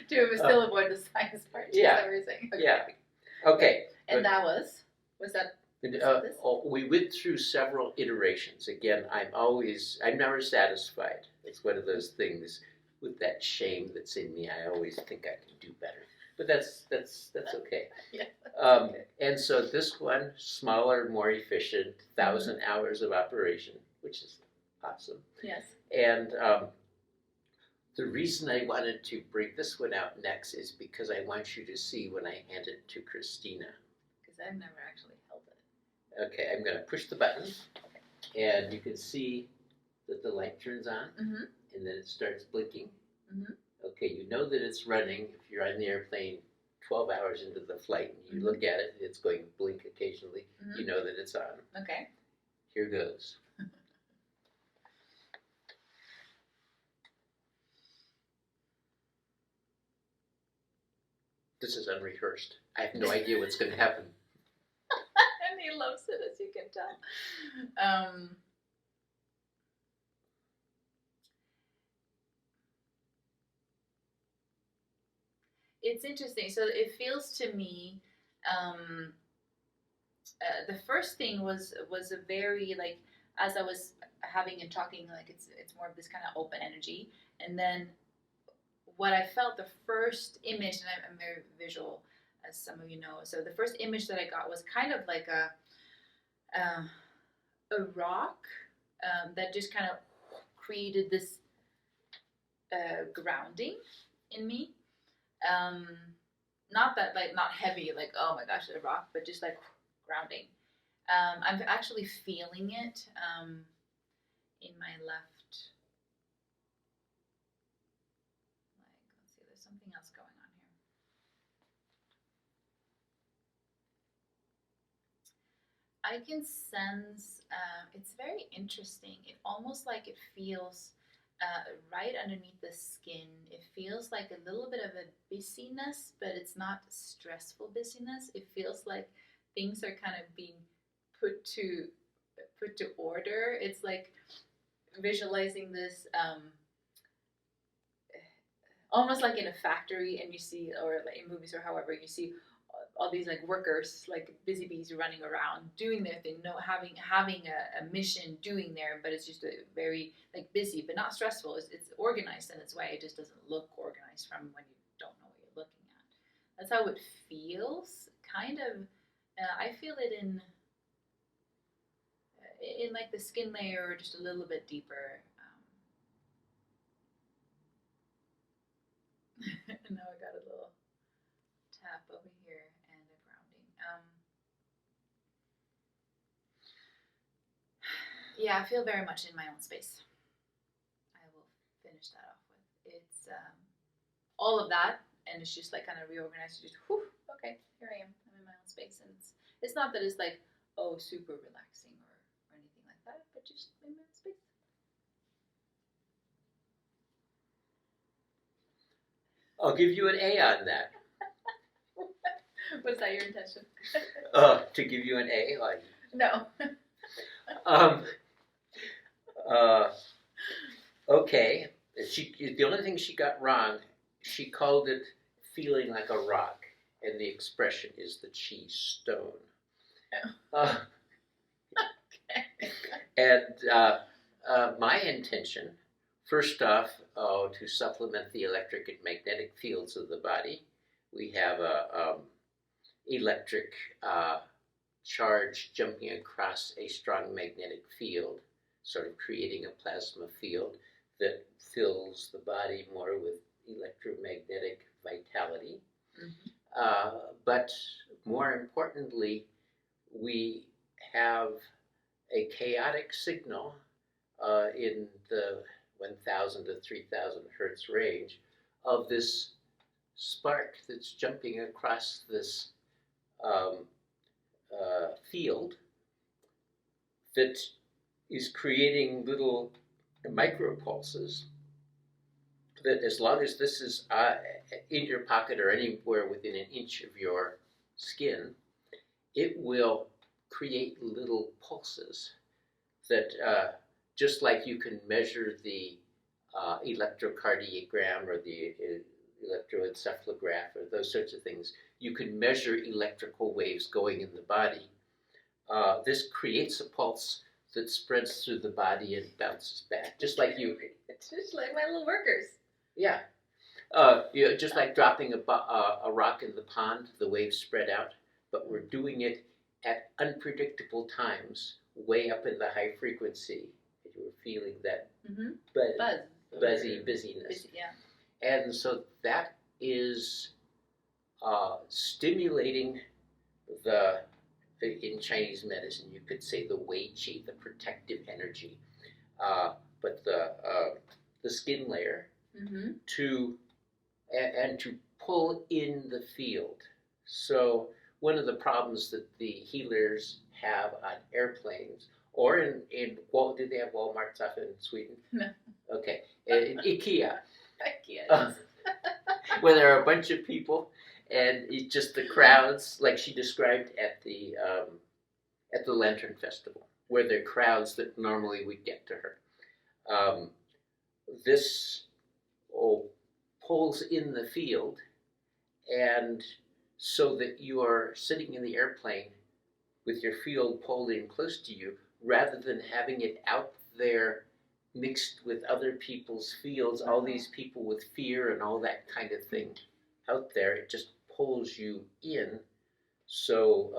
To still avoid the science part. Yeah. Everything. Okay. Yeah. Okay. And that was that? We went through several iterations. Again, I'm never satisfied. It's one of those things with that shame that's in me. I always think I can do better, but that's okay. Yeah. Okay. And so this one, smaller, more efficient, 1,000 hours of operation, which is awesome. Yes. And the reason I wanted to bring this one out next is because I want you to see when I hand it to Kristina. Because I've never actually held it. Okay, I'm going to push the button, and you can see that the light turns on, and then it starts blinking. Okay, you know that it's running if you're on the airplane 12 hours into the flight, and you look at it, it's going to blink occasionally. You know that it's on. Okay. Here goes. This is unrehearsed. I have no idea what's going to happen. And he loves it, as you can tell. It's interesting. So it feels to me, the first thing was a very, like, as I was having and talking, like it's more of this kind of open energy, and then what I felt, the first image, and I'm very visual, as some of you know. So the first image that I got was kind of like a rock that just kind of created this grounding in me. Not that, like, not heavy, like, oh my gosh, a rock, but just like grounding. I'm actually feeling it in my left. Let's see, there's something else going on here. I can sense, it's very interesting. It almost like it feels right underneath the skin. It feels like a little bit of a busyness, but it's not stressful busyness. It feels like things are kind of being put to order. It's like visualizing this almost like in a factory, and you see, or like in movies or however, you see all these like workers, like busy bees running around doing their thing, having a mission, doing there, but it's just a very like busy but not stressful. It's organized in its way. It just doesn't look organized from when you don't know what you're looking at. That's how it feels, kind of. I feel it in like the skin layer, or just a little bit deeper. Now I got a little tap over here and a grounding. Yeah, I feel very much in my own space. I will finish that off with. It's all of that and it's just like kind of reorganized. Just whew, okay, here I am. I'm in my own space, and it's not that it's like super relaxing or anything like that, but just in my own space. I'll give you an A on that. Was that your intention? To give you an A? No. Okay. The only thing she got wrong, she called it feeling like a rock, and the expression is that she's stone. Oh. Okay. And my intention, first off, to supplement the electric and magnetic fields of the body, we have a electric charge jumping across a strong magnetic field, sort of creating a plasma field that fills the body more with electromagnetic vitality. Mm-hmm. But more importantly, we have a chaotic signal in the 1,000 to 3,000 hertz range of this spark that's jumping across this field that is creating little micropulses that, as long as this is in your pocket or anywhere within an inch of your skin, it will create little pulses that, just like you can measure the electrocardiogram or the electroencephalograph or those sorts of things, you can measure electrical waves going in the body. This creates a pulse that spreads through the body and bounces back, just like you. It's just like my little workers. Yeah. Just like dropping a rock in the pond, the waves spread out, but we're doing it at unpredictable times, way up in the high frequency. You're feeling that buzzy busyness. Yeah. And so that is stimulating in Chinese medicine, you could say the Wei Qi, the protective energy, but the skin layer to pull in the field. So one of the problems that the healers have on airplanes, or in did they have Walmarts up in Sweden? No. Okay, in IKEA. IKEA. Where there are a bunch of people, and it's just the crowds, like she described at the Lantern Festival, where there are crowds that normally would get to her. This pulls in the field, and so that you are sitting in the airplane with your field pulled in close to you, rather than having it out there mixed with other people's fields, all these people with fear and all that kind of thing out there. It just pulls you in, so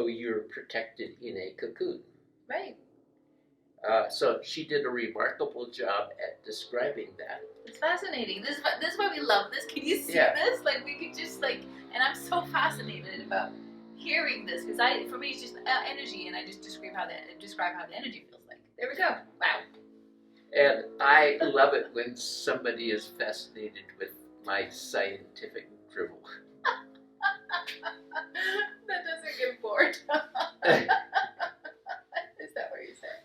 you're protected in a cocoon. Right. So she did a remarkable job at describing that. It's fascinating. This is why we love this. Can you see this? Like, we could just and I'm so fascinated about hearing this, because for me it's just energy, and I just describe how the energy feels like. There we go. Wow. And I love it when somebody is fascinated with my scientific drivel. That doesn't get bored. Is that what you said?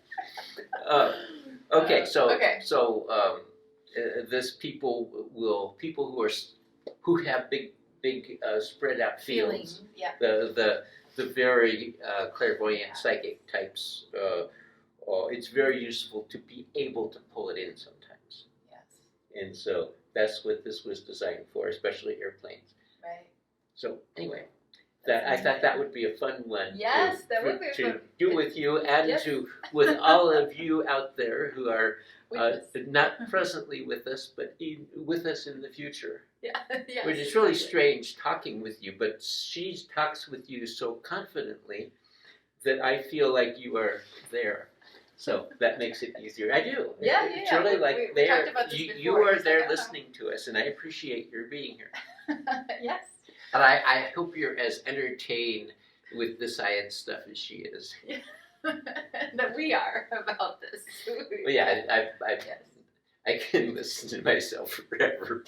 So this people who have big spread out fields. Yeah. The very clairvoyant psychic types. It's very useful to be able to pull it in sometimes. Yes. And so that's what this was designed for, especially airplanes. Right. So anyway, I thought that would be a fun one. Yes, that would be to fun. do with you, and Yes. with all of you out there who are not presently with us, but with us in the future. Yeah. Yes, Which is really strange talking with you, but she talks with you so confidently that I feel like you are there. So that makes it easier. I do. Yeah. It's really like we talked about this you before. are there listening to us, and I appreciate your being here. Yes. And I hope you're as entertained with the science stuff as she is. Yeah. That we are about this. Well, yeah, I can listen to myself forever.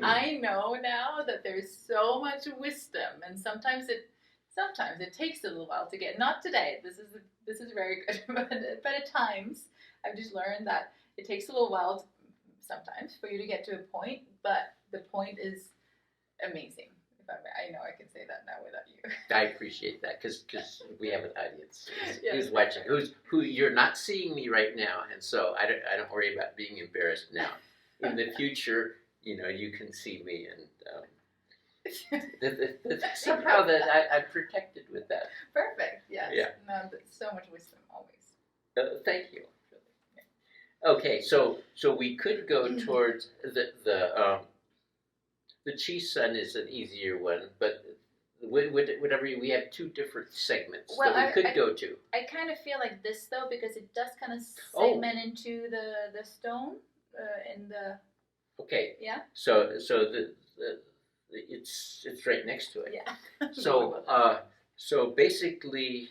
I know now that there's so much wisdom, and sometimes it takes a little while to get. Not today. This is very good, but at times I've just learned that it takes a little while sometimes for you to get to a point, but the point is amazing. If I know I can say that now without you. I appreciate that because we have an audience who's Yes. watching, who you're not seeing me right now, and so I don't worry about being embarrassed now. In the future, you can see me, and somehow that I'm protected with that. Perfect. Yes. Yeah. No, so much wisdom always. Thank you. Okay, so we could go towards the Chi Sun is an easier one, but whatever we have two different segments that we could go to. I kind of feel like this though because it does kind of Oh. segment into the stone in the. Okay. Yeah. So the it's right next to it. Yeah. So basically,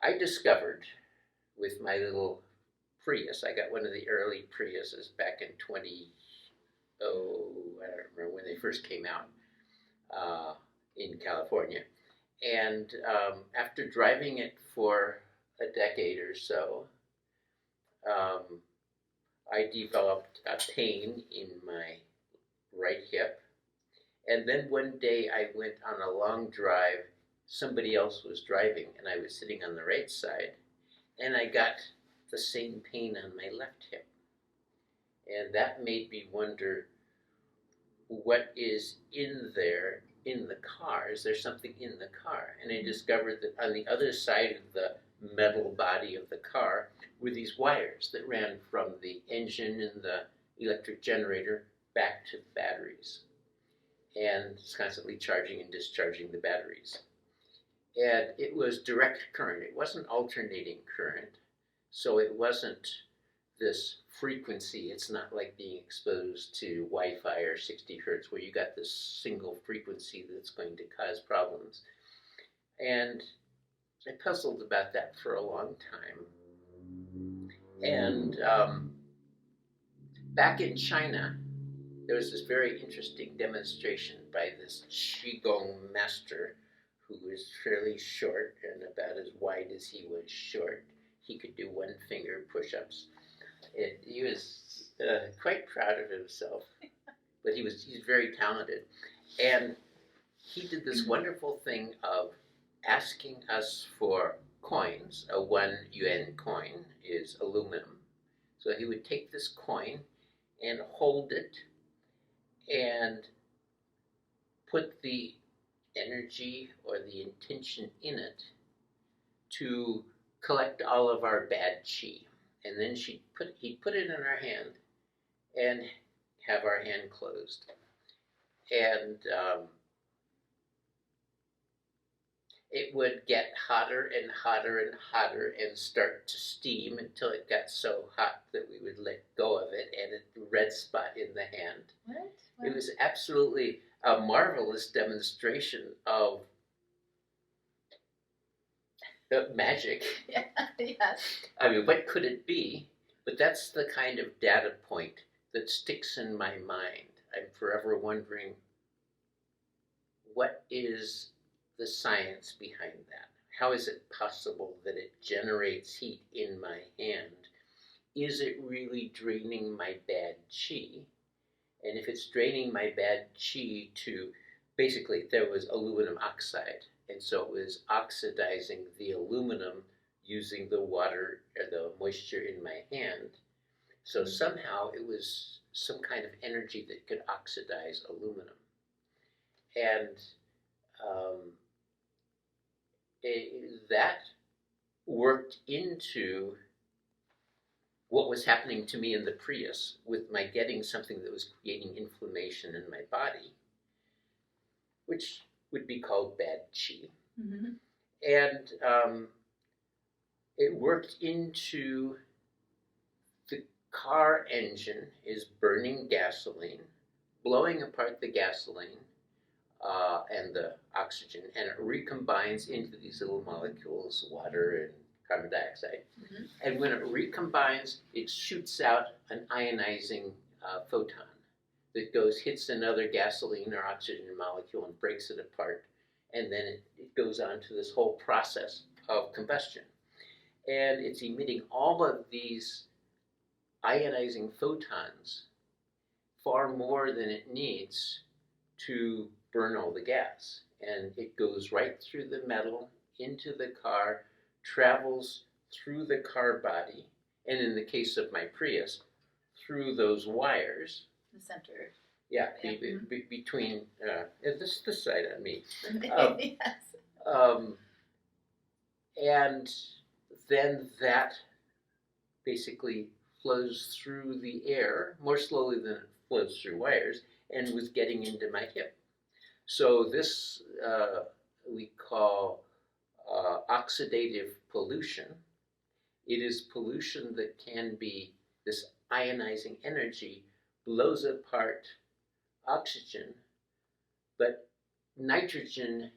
I discovered with my little Prius. I got one of the early Priuses back in I don't remember when they first came out in California. And after driving it for a decade or so, I developed a pain in my right hip. And then one day I went on a long drive. Somebody else was driving, and I was sitting on the right side, and I got the same pain on my left hip. And that made me wonder what is in there in the car. Is there something in the car? And I discovered that on the other side of the metal body of the car were these wires that ran from the engine and the electric generator back to the batteries. And it's constantly charging and discharging the batteries. And it was direct current. It wasn't alternating current. So it wasn't this frequency. It's not like being exposed to Wi-Fi or 60 hertz where you got this single frequency that's going to cause problems. And I puzzled about that for a long time. And back in China, there was this very interesting demonstration by this Qigong master who was fairly short and about as wide as he was short. He could do one finger push-ups. He was quite proud of himself, but he's very talented. And he did this wonderful thing of asking us for coins. A 1 yuan coin is aluminum. So he would take this coin and hold it and put the energy or the intention in it to collect all of our bad chi. And then he'd put it in our hand and have our hand closed. And it would get hotter and hotter and hotter and start to steam until it got so hot that we would let go of it and a red spot in the hand. What? It was absolutely a marvelous demonstration of magic. Yeah, yes. I mean, what could it be? But that's the kind of data point that sticks in my mind. I'm forever wondering, what is the science behind that? How is it possible that it generates heat in my hand? Is it really draining my bad chi? And if it's draining my bad chi to, basically there was aluminum oxide, and so it was oxidizing the aluminum using the water or the moisture in my hand. So somehow it was some kind of energy that could oxidize aluminum. And that worked into what was happening to me in the Prius with my getting something that was creating inflammation in my body, which would be called bad chi. Mm-hmm. And it worked into the car engine is burning gasoline, blowing apart the gasoline and the oxygen, and it recombines into these little molecules, water and carbon dioxide. Mhm. And when it recombines, it shoots out an ionizing photon that hits another gasoline or oxygen molecule and breaks it apart. And then it goes on to this whole process of combustion. And it's emitting all of these ionizing photons far more than it needs to burn all the gas. And it goes right through the metal, into the car, travels through the car body, and in the case of my Prius, through those wires. The center. Yeah, Yeah. between this side on me. Yes. And then that basically flows through the air more slowly than it flows through wires, and was getting into my hip. So this we call oxidative pollution. It is pollution that can be, this ionizing energy blows apart oxygen, but nitrogen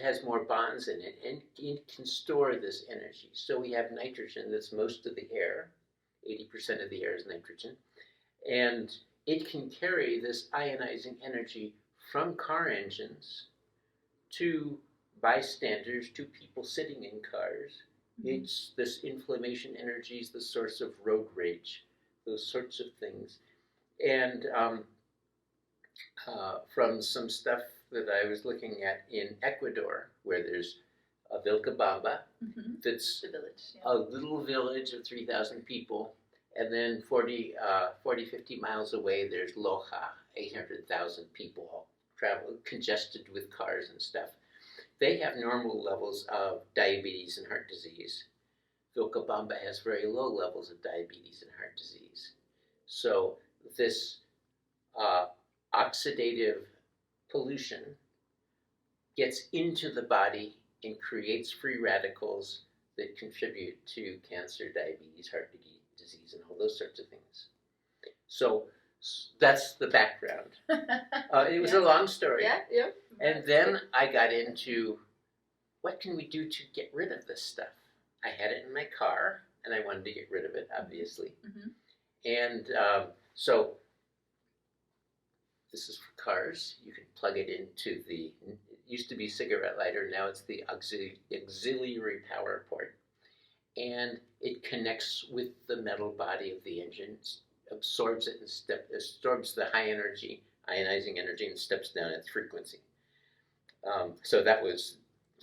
has more bonds in it, and it can store this energy. So we have nitrogen that's most of the air, 80% of the air is nitrogen, and it can carry this ionizing energy from car engines to bystanders, to people sitting in cars. Mm-hmm. It's this inflammation energy is the source of road rage, those sorts of things. And from some stuff that I was looking at in Ecuador, where there's a Vilcabamba, mm-hmm. that's a little village of 3,000 people, and then 50 miles away there's Loja, 800,000 people all travel, congested with cars and stuff. They have normal levels of diabetes and heart disease. Vilcabamba has very low levels of diabetes and heart disease. So this oxidative pollution gets into the body and creates free radicals that contribute to cancer, diabetes, heart disease, and all those sorts of things. So that's the background. It was a long story. Yeah. And then I got into, what can we do to get rid of this stuff? I had it in my car, and I wanted to get rid of it, obviously. Mm-hmm. And so this is for cars. You can plug it into it used to be cigarette lighter, now it's the auxiliary power port. And it connects with the metal body of the engine, absorbs it and absorbs the high energy, ionizing energy, and steps down its frequency. So that was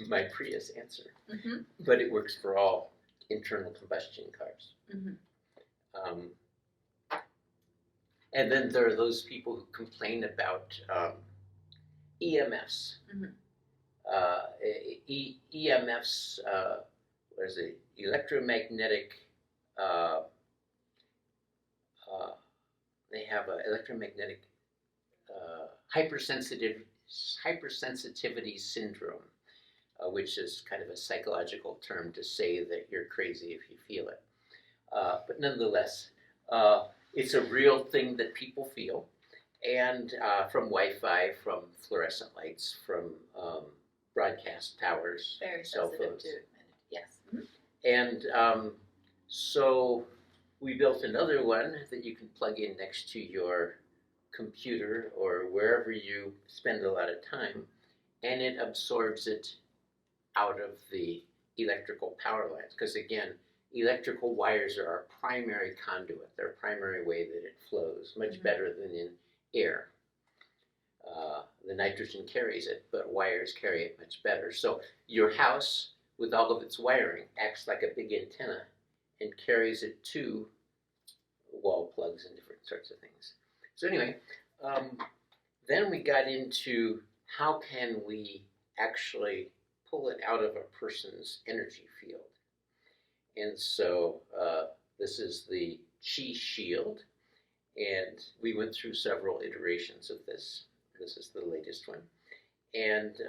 my Prius answer. Mm-hmm. But it works for all internal combustion cars. Mm-hmm. And then there are those people who complain about EMFs. Mm-hmm. EMFs, what is it? Electromagnetic. They have an electromagnetic hypersensitivity syndrome, which is kind of a psychological term to say that you're crazy if you feel it. But nonetheless, it's a real thing that people feel, and from Wi-Fi, from fluorescent lights, from broadcast towers, cell phones. Yes. Mm-hmm. And so we built another one that you can plug in next to your computer or wherever you spend a lot of time, and it absorbs it out of the electrical power lines. Because again, electrical wires are our primary conduit, their primary way that it flows, much mm-hmm. better than in air. The nitrogen carries it, but wires carry it much better. So your house, with all of its wiring, acts like a big antenna and carries it to wall plugs and different sorts of things. So anyway, then we got into how can we actually pull it out of a person's energy field. And so this is the Chi Shield, and we went through several iterations of this. This is the latest one. And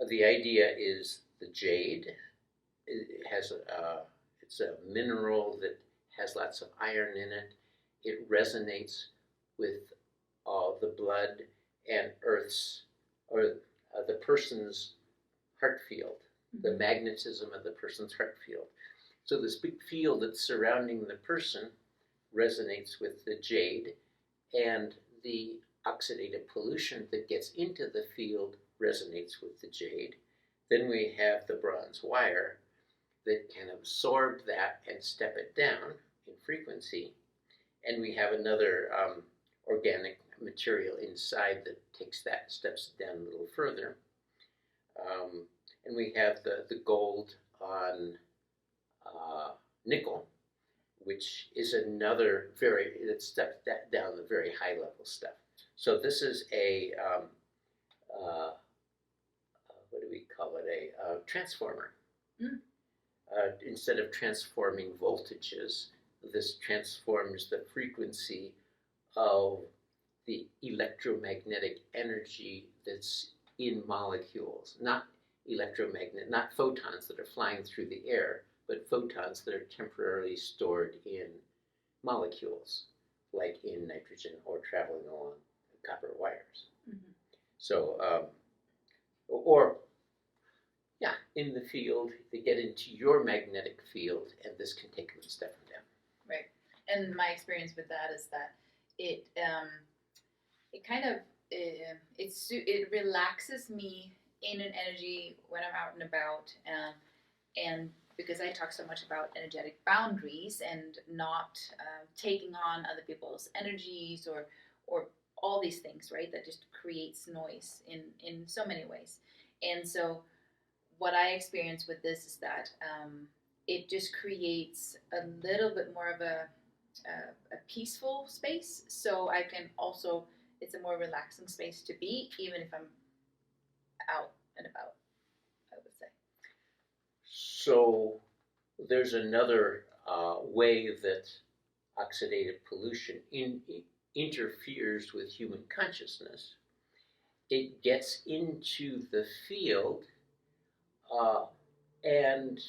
the idea is the jade. It has it's a mineral that has lots of iron in it. It resonates with the blood and Earth's, or the person's heart field. the magnetism of the person's heart field. So this big field that's surrounding the person resonates with the jade, and the oxidative pollution that gets into the field resonates with the jade. Then we have the bronze wire that can absorb that and step it down in frequency. And we have another organic material inside that takes that, steps it down a little further. And we have the gold on nickel, which is another that steps that down the very high level stuff. So this is a, what do we call it, a transformer. Instead of transforming voltages, this transforms the frequency of the electromagnetic energy that's in molecules, not photons that are flying through the air, but photons that are temporarily stored in molecules, like in nitrogen or traveling along copper wires. So, in the field, they get into your magnetic field, and this can take them and step them down. Right. And my experience with that is that it relaxes me in an energy when I'm out and about, and because I talk so much about energetic boundaries and not taking on other people's energies or all these things, right? That just creates noise in so many ways. And so what I experience with this is that it just creates a little bit more of a peaceful space. So I can also, it's a more relaxing space to be, even if I'm out and about, I would say. So there's another way that oxidative pollution interferes with human consciousness. It gets into the field, and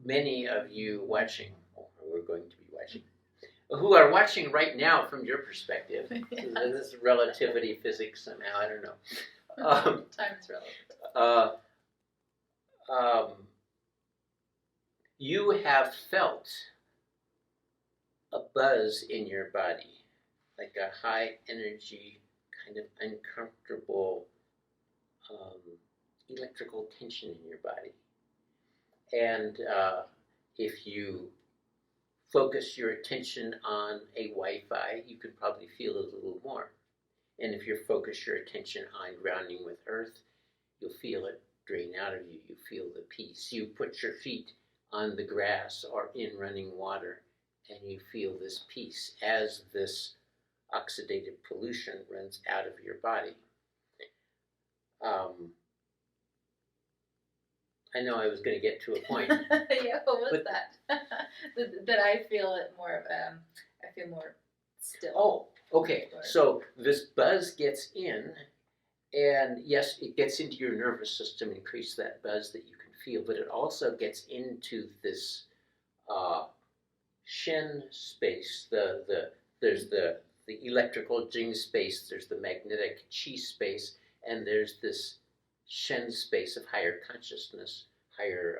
many of you watching, or we're going to be watching, who are watching right now from your perspective, this is relativity physics somehow, I don't know. Time is relative. You have felt a buzz in your body, like a high energy, kind of uncomfortable electrical tension in your body. And if you focus your attention on a Wi-Fi, you could probably feel a little more. And if you focus your attention on grounding with earth, you'll feel it drain out of you. You feel the peace. You put your feet on the grass or in running water, and you feel this peace as this oxidative pollution runs out of your body. I know I was going to get to a point. Yeah, what was that? that I feel it more. I feel more still. Oh, okay. So this buzz gets in, and yes, it gets into your nervous system and creates that buzz that you can feel. But it also gets into this Shen space. There's the electrical Jing space. There's the magnetic Qi space, and there's this Shen space of higher consciousness, higher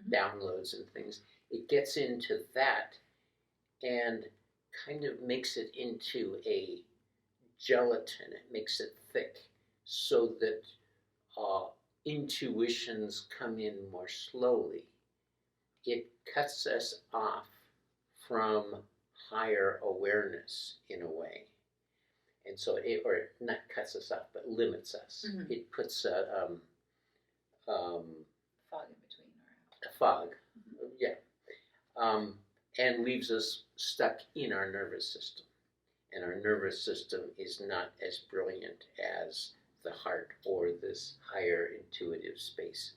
downloads and things. It gets into that and kind of makes it into a gelatin. It makes it thick so that intuitions come in more slowly. It cuts us off from higher awareness in a way. And so or not cuts us off, but limits us. It puts a fog in between. A fog, and leaves us stuck in our nervous system. And our nervous system is not as brilliant as the heart or this higher intuitive space.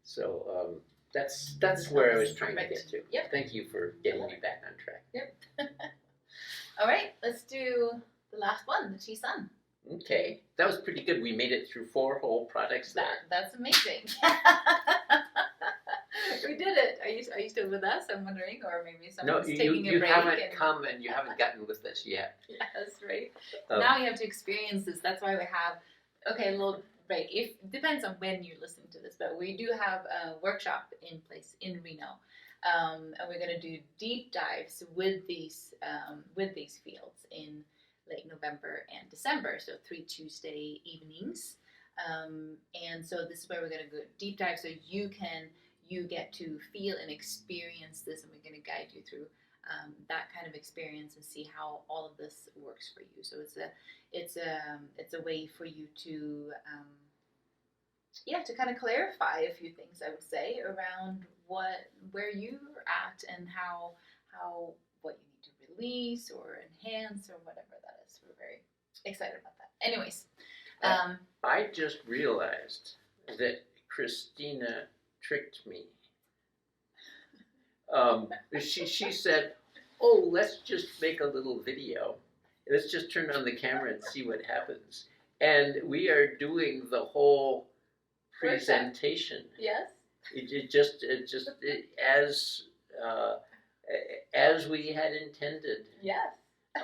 So that's where I was trying to get to. Yep. Thank you for getting me back on track. Yep. All right, let's do the last one, the Qi Sun. Okay, that was pretty good. We made it through 4 whole products there. That's amazing. We did it. Are you still with us? I'm wondering, or maybe someone's taking a break. No, you haven't come and you haven't gotten with us yet. Yeah, that's right. Now you have to experience this. That's why we have, a little right, it depends on when you're listening to this, but we do have a workshop in place in Reno, and we're going to do deep dives with these fields in late November and December, so 3 Tuesday evenings. And so this is where we're going to go deep dive, so you get to feel and experience this, and we're going to guide you through that kind of experience and see how all of this works for you. So it's a way for you to to kind of clarify a few things, I would say, around where you're at and how what you need to release or enhance or whatever that is. We're very excited about that. Anyways, I just realized that Kristina tricked me. She said, "Oh, let's just make a little video. Let's just turn on the camera and see what happens." And we are doing the whole presentation. Yes. It just as we had intended. Yes.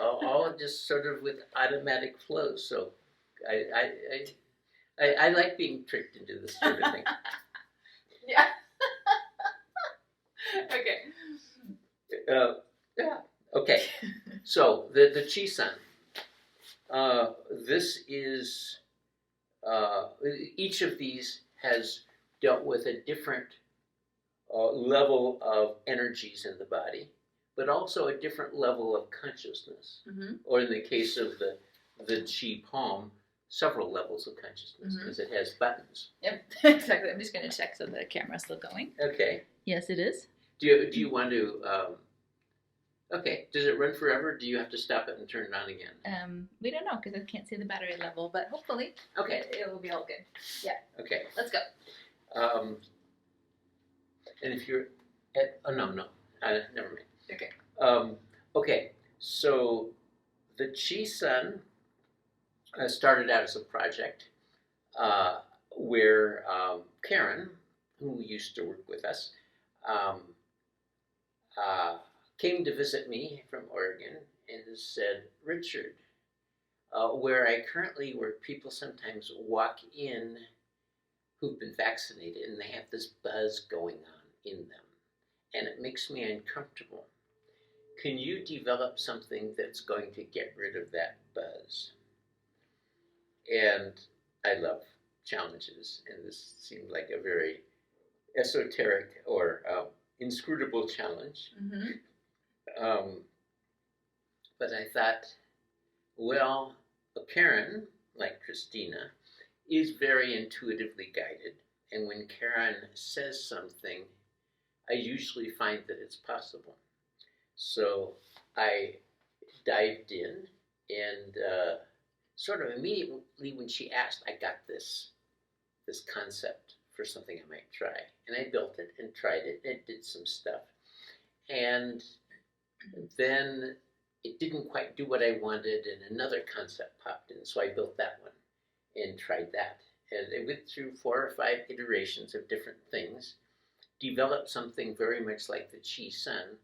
All just sort of with automatic flow. So I like being tricked into this sort of thing. Yeah. Okay. Yeah. Okay. So the Chi-San. This is each of these has dealt with a different level of energies in the body, but also a different level of consciousness. Mm-hmm. Or in the case of the Chi palm, several levels of consciousness, because it has buttons. Yep, exactly. I'm just going to check so the camera's still going. Okay. Yes, it is. Do you want to? Okay. Does it run forever? Do you have to stop it and turn it on again? We don't know because I can't see the battery level, but hopefully, okay, it will be all good. Yeah. Okay. Let's go. And if you're at, never mind. Okay. Okay. So the Chi-Sun started out as a project where Karen, who used to work with us, came to visit me from Oregon and said, "Richard, where I currently work, people sometimes walk in who've been vaccinated and they have this buzz going on in them, and it makes me uncomfortable. Can you develop something that's going to get rid of that buzz?" And I love challenges, and this seemed like a very esoteric or inscrutable challenge. Mm-hmm. But I thought, well, Karen, like Kristina, is very intuitively guided, and when Karen says something, I usually find that it's possible. So I dived in, and sort of immediately when she asked, I got this concept for something I might try. And I built it and tried it and did some stuff. And then it didn't quite do what I wanted, and another concept popped in. So I built that one and tried that. And I went through 4 or 5 iterations of different things, developed something very much like the Chi-Sun,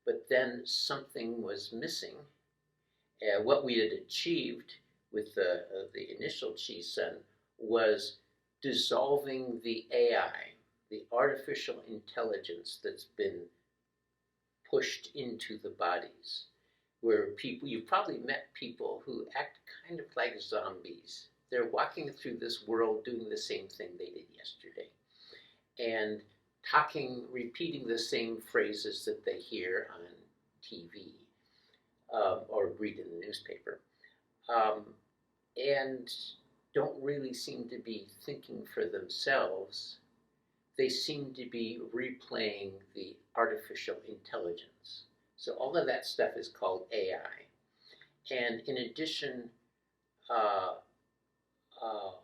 but then something was missing. What we had achieved with the initial Chi-Sun was dissolving the AI, the artificial intelligence that's been pushed into the bodies, where you've probably met people who act kind of like zombies. They're walking through this world doing the same thing they did yesterday, and repeating the same phrases that they hear on TV or read in the newspaper, and don't really seem to be thinking for themselves. They seem to be replaying the artificial intelligence. So all of that stuff is called AI. And in addition,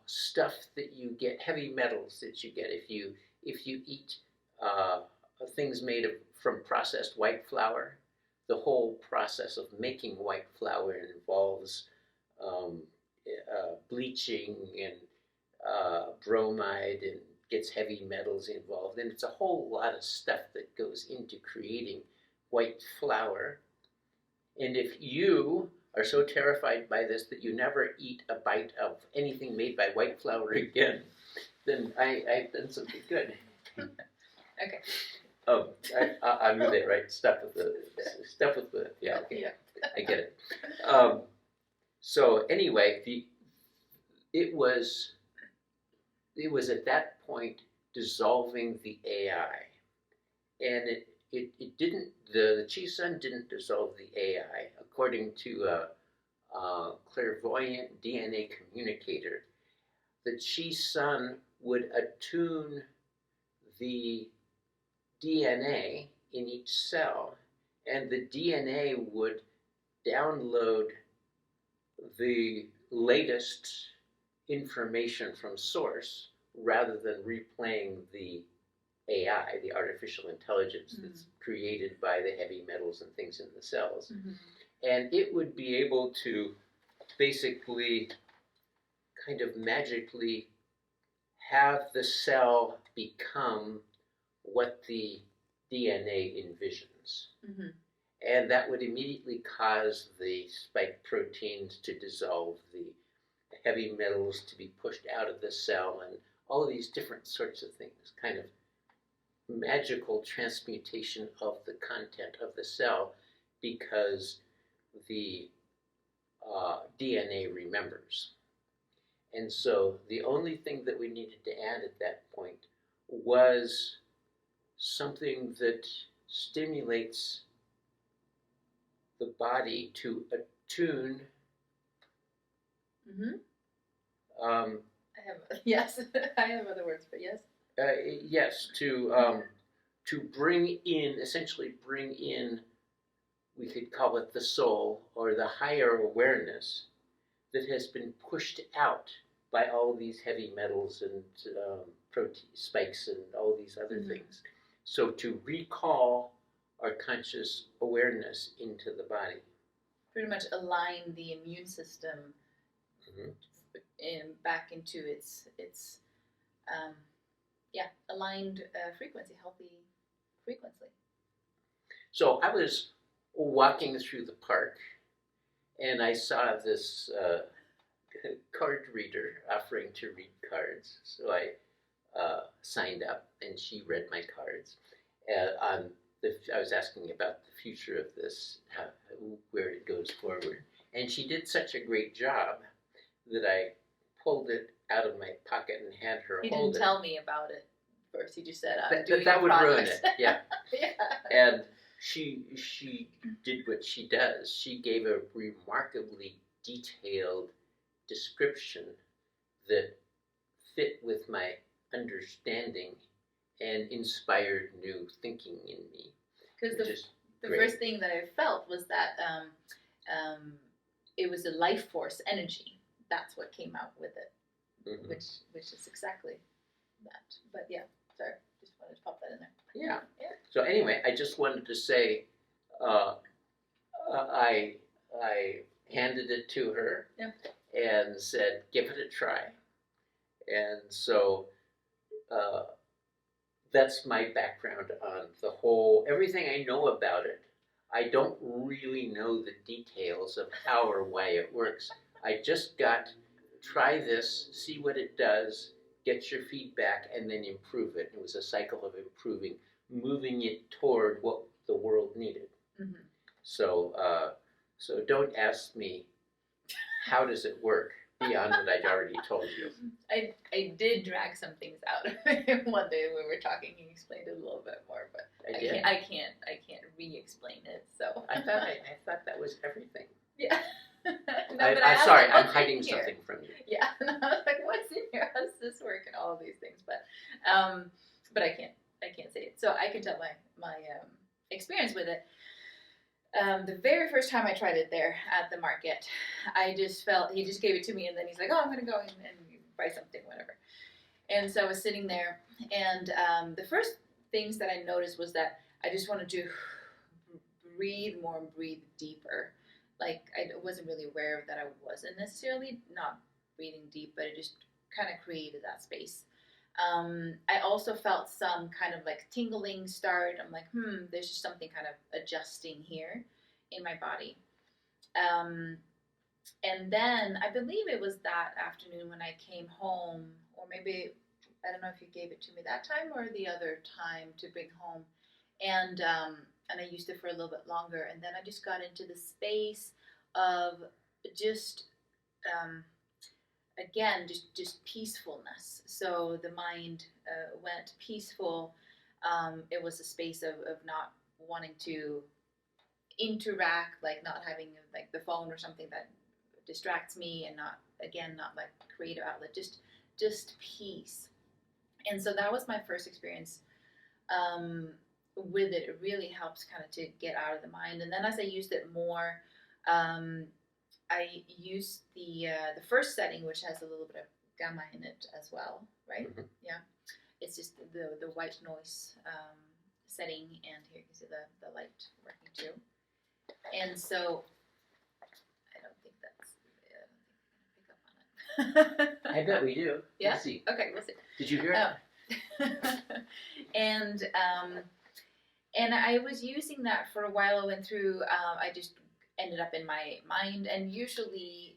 stuff that you get, heavy metals that you get if you eat things made from processed white flour. The whole process of making white flour involves bleaching and bromide, and gets heavy metals involved, and it's a whole lot of stuff that goes into creating white flour. And if you are so terrified by this that you never eat a bite of anything made by white flour again, then I've done something good. Okay. Oh, I'm with it, right? Stuff with the, yeah, okay. Yeah. I get it. So anyway, it was at that point dissolving the AI, and it didn't. The Chi Sun didn't dissolve the AI, according to a clairvoyant DNA communicator. The Chi Sun would attune the DNA in each cell, and the DNA would download the latest information from source rather than replaying the AI, the artificial intelligence that's created by the heavy metals and things in the cells. And it would be able to basically kind of magically have the cell become what the DNA envisions. And that would immediately cause the spike proteins to dissolve, the heavy metals to be pushed out of the cell, and all of these different sorts of things, kind of magical transmutation of the content of the cell, because the DNA remembers. And so the only thing that we needed to add at that point was something that stimulates the body to attune. I have yes. I have other words, but yes. Yes, to bring in, essentially bring in, we could call it the soul or the higher awareness that has been pushed out by all these heavy metals and protein spikes and all these other things. So to recall our conscious awareness into the body. Pretty much align the immune system back into its aligned frequency, healthy frequency. So I was walking through the park, and I saw this card reader offering to read cards. So I signed up, and she read my cards. I was asking about the future of this, where it goes forward. And she did such a great job that I pulled it out of my pocket and had her hold it. You didn't tell me about it first. You just said, that would ruin it, yeah. Yeah. And she did what she does. She gave a remarkably detailed description that fit with my understanding and inspired new thinking in me. Because the first thing that I felt was that it was a life force energy. That's what came out with it, which is exactly that. But yeah, sorry, just wanted to pop that in there. Yeah. So anyway, I just wanted to say, I handed it to her and said, "Give it a try." And so that's my background on the whole, everything I know about it. I don't really know the details of how or why it works. I just got, try this, see what it does, get your feedback, and then improve it. It was a cycle of improving, moving it toward what the world needed. So don't ask me, how does it work, beyond what I'd already told you. I did drag some things out of it one day when we were talking. He explained it a little bit more, but I can't re-explain it. So I thought that was everything. Yeah. I'm sorry, I'm hiding something from you. Yeah. And I was like, what's in here? How does this work? And all of these things, but I can't say it. So I can tell my experience with it. The very first time I tried it there at the market, I just felt, he just gave it to me, and then he's like, oh, I'm going to go and buy something, whatever. And so I was sitting there, and the first things that I noticed was that I just wanted to breathe more and breathe deeper. Like, I wasn't really aware that I wasn't necessarily not breathing deep, but it just kind of created that space. I also felt some kind of like tingling start. I'm like, there's just something kind of adjusting here in my body. And then I believe it was that afternoon when I came home, or maybe I don't know if you gave it to me that time or the other time to bring home, and I used it for a little bit longer, and then I just got into the space of just again just peacefulness. So the mind went peaceful. It was a space of not wanting to interact, like not having like the phone or something that distracts me, and not like creative outlet, just peace. And so that was my first experience with it. It really helps kind of to get out of the mind. And then as I used it more, I used the first setting, which has a little bit of gamma in it as well, right? Mm-hmm. Yeah, it's just the white noise setting, and here you can see the light working too. And so I don't think that's. I don't think I'm gonna pick up on it. I bet we do. Yeah. Let's see. Okay, we'll see. Did you hear it? And I was using that for a while. I went through. I just ended up in my mind, and usually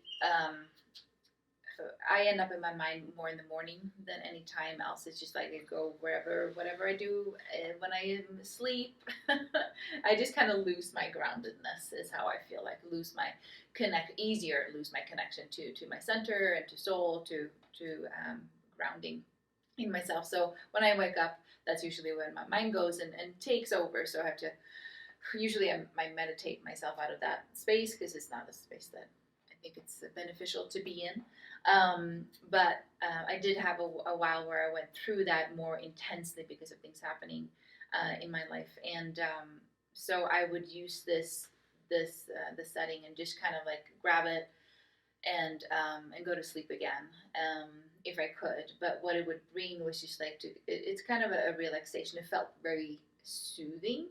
I end up in my mind more in the morning than any time else. It's just like I go whatever I do when I am asleep. I just kind of lose my groundedness, is how I feel like. Lose my connection to my center and to soul, to grounding in myself. So when I wake up, that's usually when my mind goes and takes over. So I have to, usually I meditate myself out of that space, because it's not a space that I think it's beneficial to be in. But I did have a while where I went through that more intensely because of things happening in my life. And so I would use the setting and just kind of like grab it and go to sleep again if I could. But what it would bring was just like it's kind of a relaxation. It felt very soothing.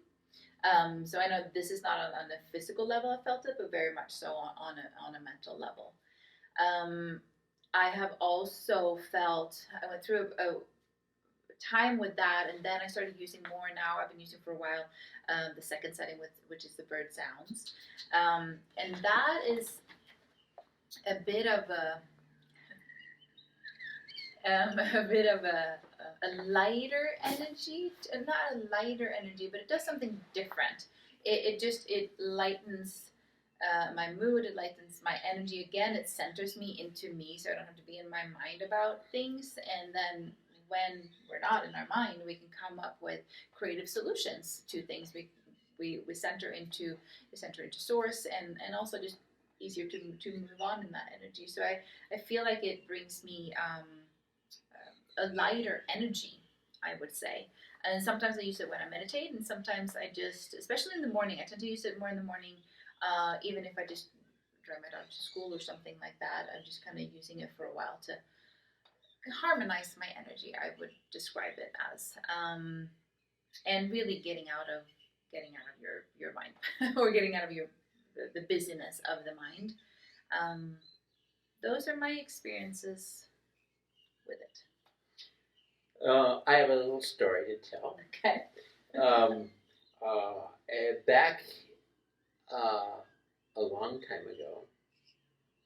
So I know this is not on a physical level I felt it, but very much so on a mental level. I have also felt, I went through a time with that, and then I started using more. Now I've been using for a while the second setting, which is the bird sounds, and that is a bit of a lighter energy, not a lighter energy, but it does something different. It lightens my mood, it lightens my energy. Again, it centers me into me, so I don't have to be in my mind about things. And then when we're not in our mind, we can come up with creative solutions to things. We center into source, and also just easier to move on in that energy. So I feel like it brings me a lighter energy, I would say. And sometimes I use it when I meditate, and sometimes I just, especially in the morning, I tend to use it more in the morning. Even if I just drive my dog to school or something like that, I'm just kind of using it for a while to harmonize my energy, I would describe it as, and really getting out of your mind or getting out of the busyness of the mind. Those are my experiences with it. I have a little story to tell. Okay. Back a long time ago,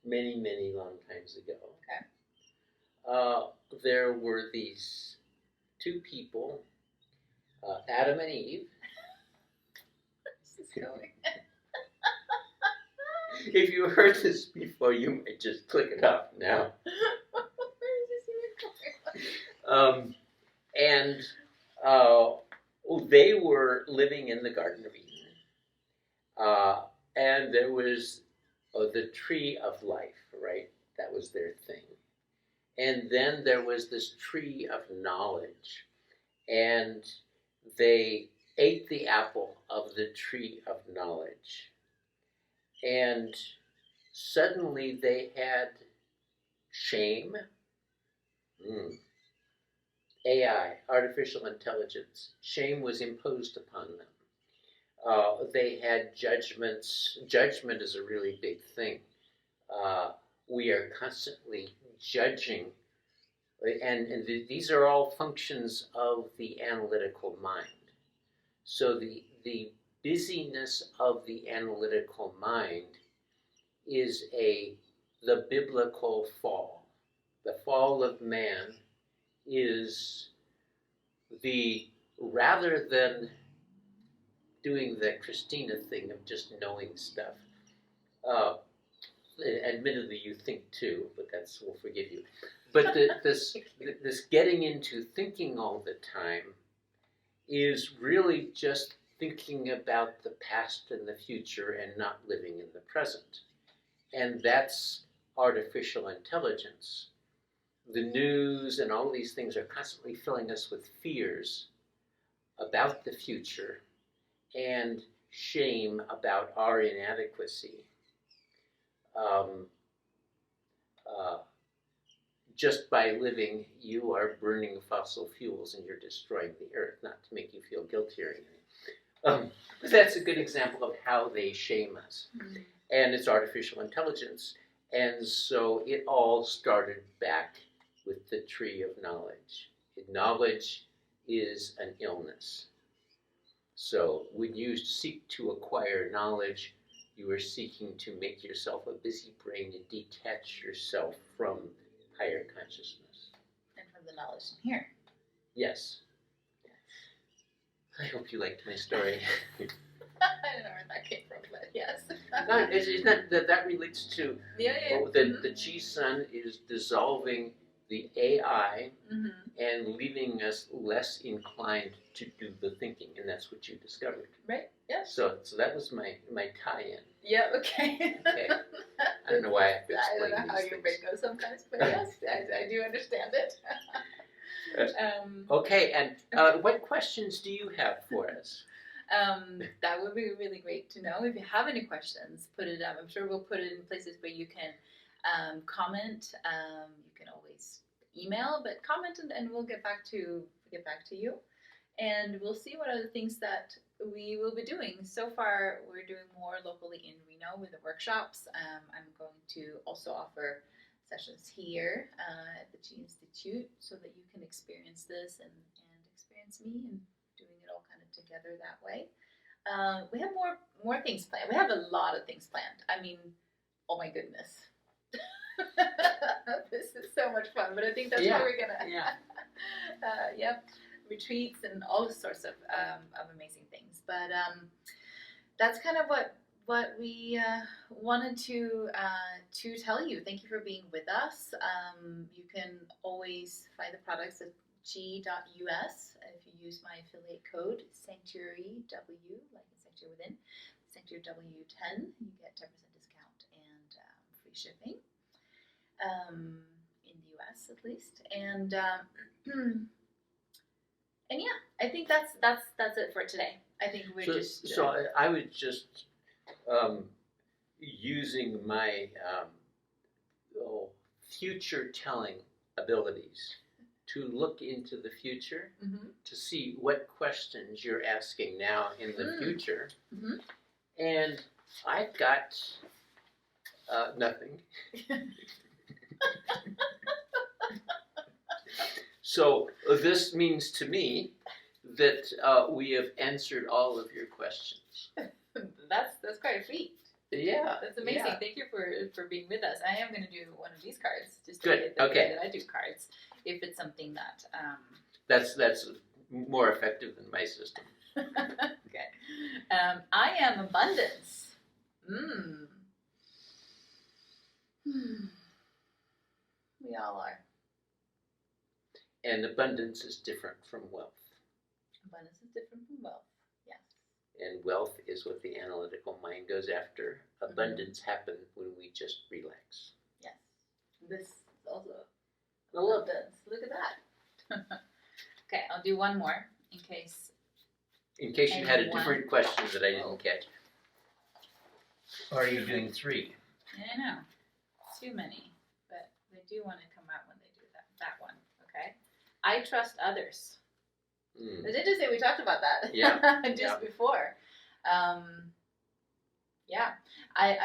many long times ago, Okay. there were these two people, Adam and Eve. This is going. If you heard this before, you might just click it off now. Where is this even going? And they were living in the Garden of Eden. And there was the tree of life, right? That was their thing. And then there was this tree of knowledge. And they ate the apple of the tree of knowledge. And suddenly they had shame. AI, artificial intelligence. Shame was imposed upon them. They had judgments. Judgment is a really big thing. We are constantly judging, and these are all functions of the analytical mind. So the busyness of the analytical mind is the biblical fall. The fall of man is rather than doing the Kristina thing of just knowing stuff. Admittedly, you think too, but we'll forgive you. But this getting into thinking all the time is really just thinking about the past and the future and not living in the present. And that's artificial intelligence. The news and all these things are constantly filling us with fears about the future and shame about our inadequacy. Just by living, you are burning fossil fuels and you're destroying the earth, not to make you feel guilty or anything. But that's a good example of how they shame us. Mm-hmm. And it's artificial intelligence. And so it all started back with the tree of knowledge. Knowledge is an illness. So when you seek to acquire knowledge, you are seeking to make yourself a busy brain and detach yourself from higher consciousness. And from the knowledge in here. Yes. I hope you liked my story. I don't know where that came from, but yes. No, it's not, that relates to mm-hmm. the Chi Sun is dissolving the AI mm-hmm. and leaving us less inclined to do the thinking, and that's what you discovered. Right. Yeah. So that was my tie-in. Yeah. Okay. Okay. I don't know why I have to explain I don't know how your brain goes sometimes, but yes, I do understand it. Okay, and what questions do you have for us? That would be really great to know. If you have any questions, put it up. I'm sure we'll put it in places where you can comment. You can always email, but comment and we'll get back to you. And we'll see what other things that we will be doing. So far, we're doing more locally in Reno with the workshops. I'm going to also offer sessions here at the Chi Institute so that you can experience this and experience me and doing it all kind of together that way. We have more things planned. We have a lot of things planned. I mean, oh my goodness. This is so much fun, but I think that's what we're gonna retreats and all sorts of amazing things. But that's kind of what we wanted to tell you. Thank you for being with us. You can always find the products at chi.us. If you use my affiliate code Sanctuary W, like in Sanctuary Within, Sanctuary W10, you get 10% discount and free shipping in the US at least. And yeah, I think that's it for today. I think we're So I would just using my future telling abilities to look into the future mm-hmm. to see what questions you're asking now in the future. Mm-hmm. And I've got nothing. So this means to me that we have answered all of your questions. That's quite a feat. Yeah. That's amazing. Yeah. Thank you for being with us. I am going to do one of these cards just to Good. get the way that I do cards. If it's something that that's more effective than my system. Okay. I am abundance. We all are. And abundance is different from wealth. Abundance is different from wealth. Yes. And wealth is what the analytical mind goes after. Mm-hmm. Abundance happens when we just relax. Yes. This is also abundance. Look at that. Okay, I'll do one more in case. In case you had a different question that I didn't catch. Or are you doing 3? I know. Too many. But they do want to come out when they do that one. Okay. I trust others. It's interesting we talked about that just before. I'm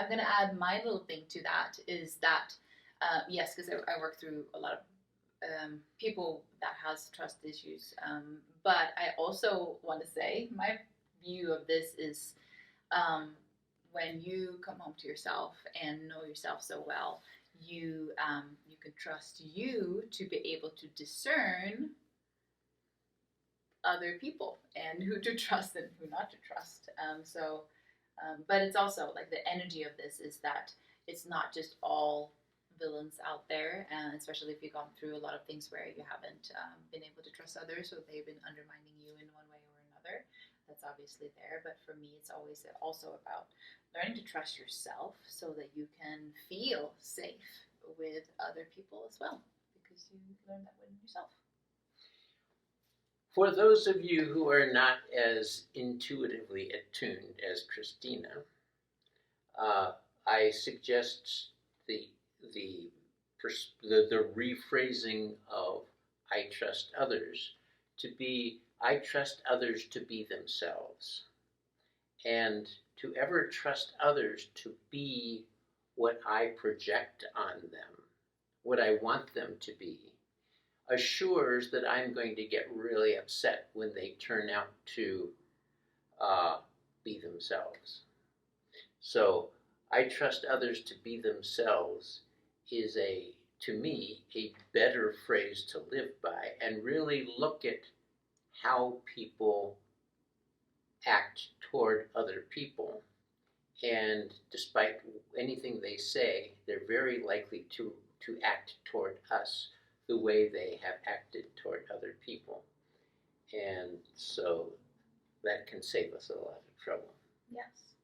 going to add my little thing to that is that, yes, because I work through a lot of people that has trust issues. But I also want to say my view of this is when you come home to yourself and know yourself so well, you can trust you to be able to discern other people and who to trust and who not to trust. But it's also like the energy of this is that it's not just all villains out there, and especially if you've gone through a lot of things where you haven't been able to trust others, so they've been undermining you in one way or another. That's obviously there, but for me, it's always also about learning to trust yourself so that you can feel safe with other people as well, because you learn that within yourself. For those of you who are not as intuitively attuned as Kristina, I suggest the rephrasing of "I trust others" to be "I trust others to be themselves," and to ever trust others to be what I project on them, what I want them to be, assures that I'm going to get really upset when they turn out to be themselves. So I trust others to be themselves is to me, a better phrase to live by, and really look at how people act toward other people. And despite anything they say, they're very likely to act toward us the way they have acted toward other people. And so that can save us a lot of trouble. Yes.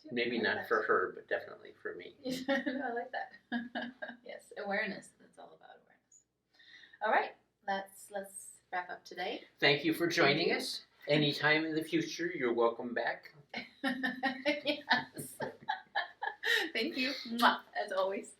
Maybe not for her, but definitely for me. I like that. Yes, awareness. That's all about awareness. All right, let's wrap up today. Thank you for joining us. Anytime in the future, you're welcome back. Yes. Thank you. Mwah, as always.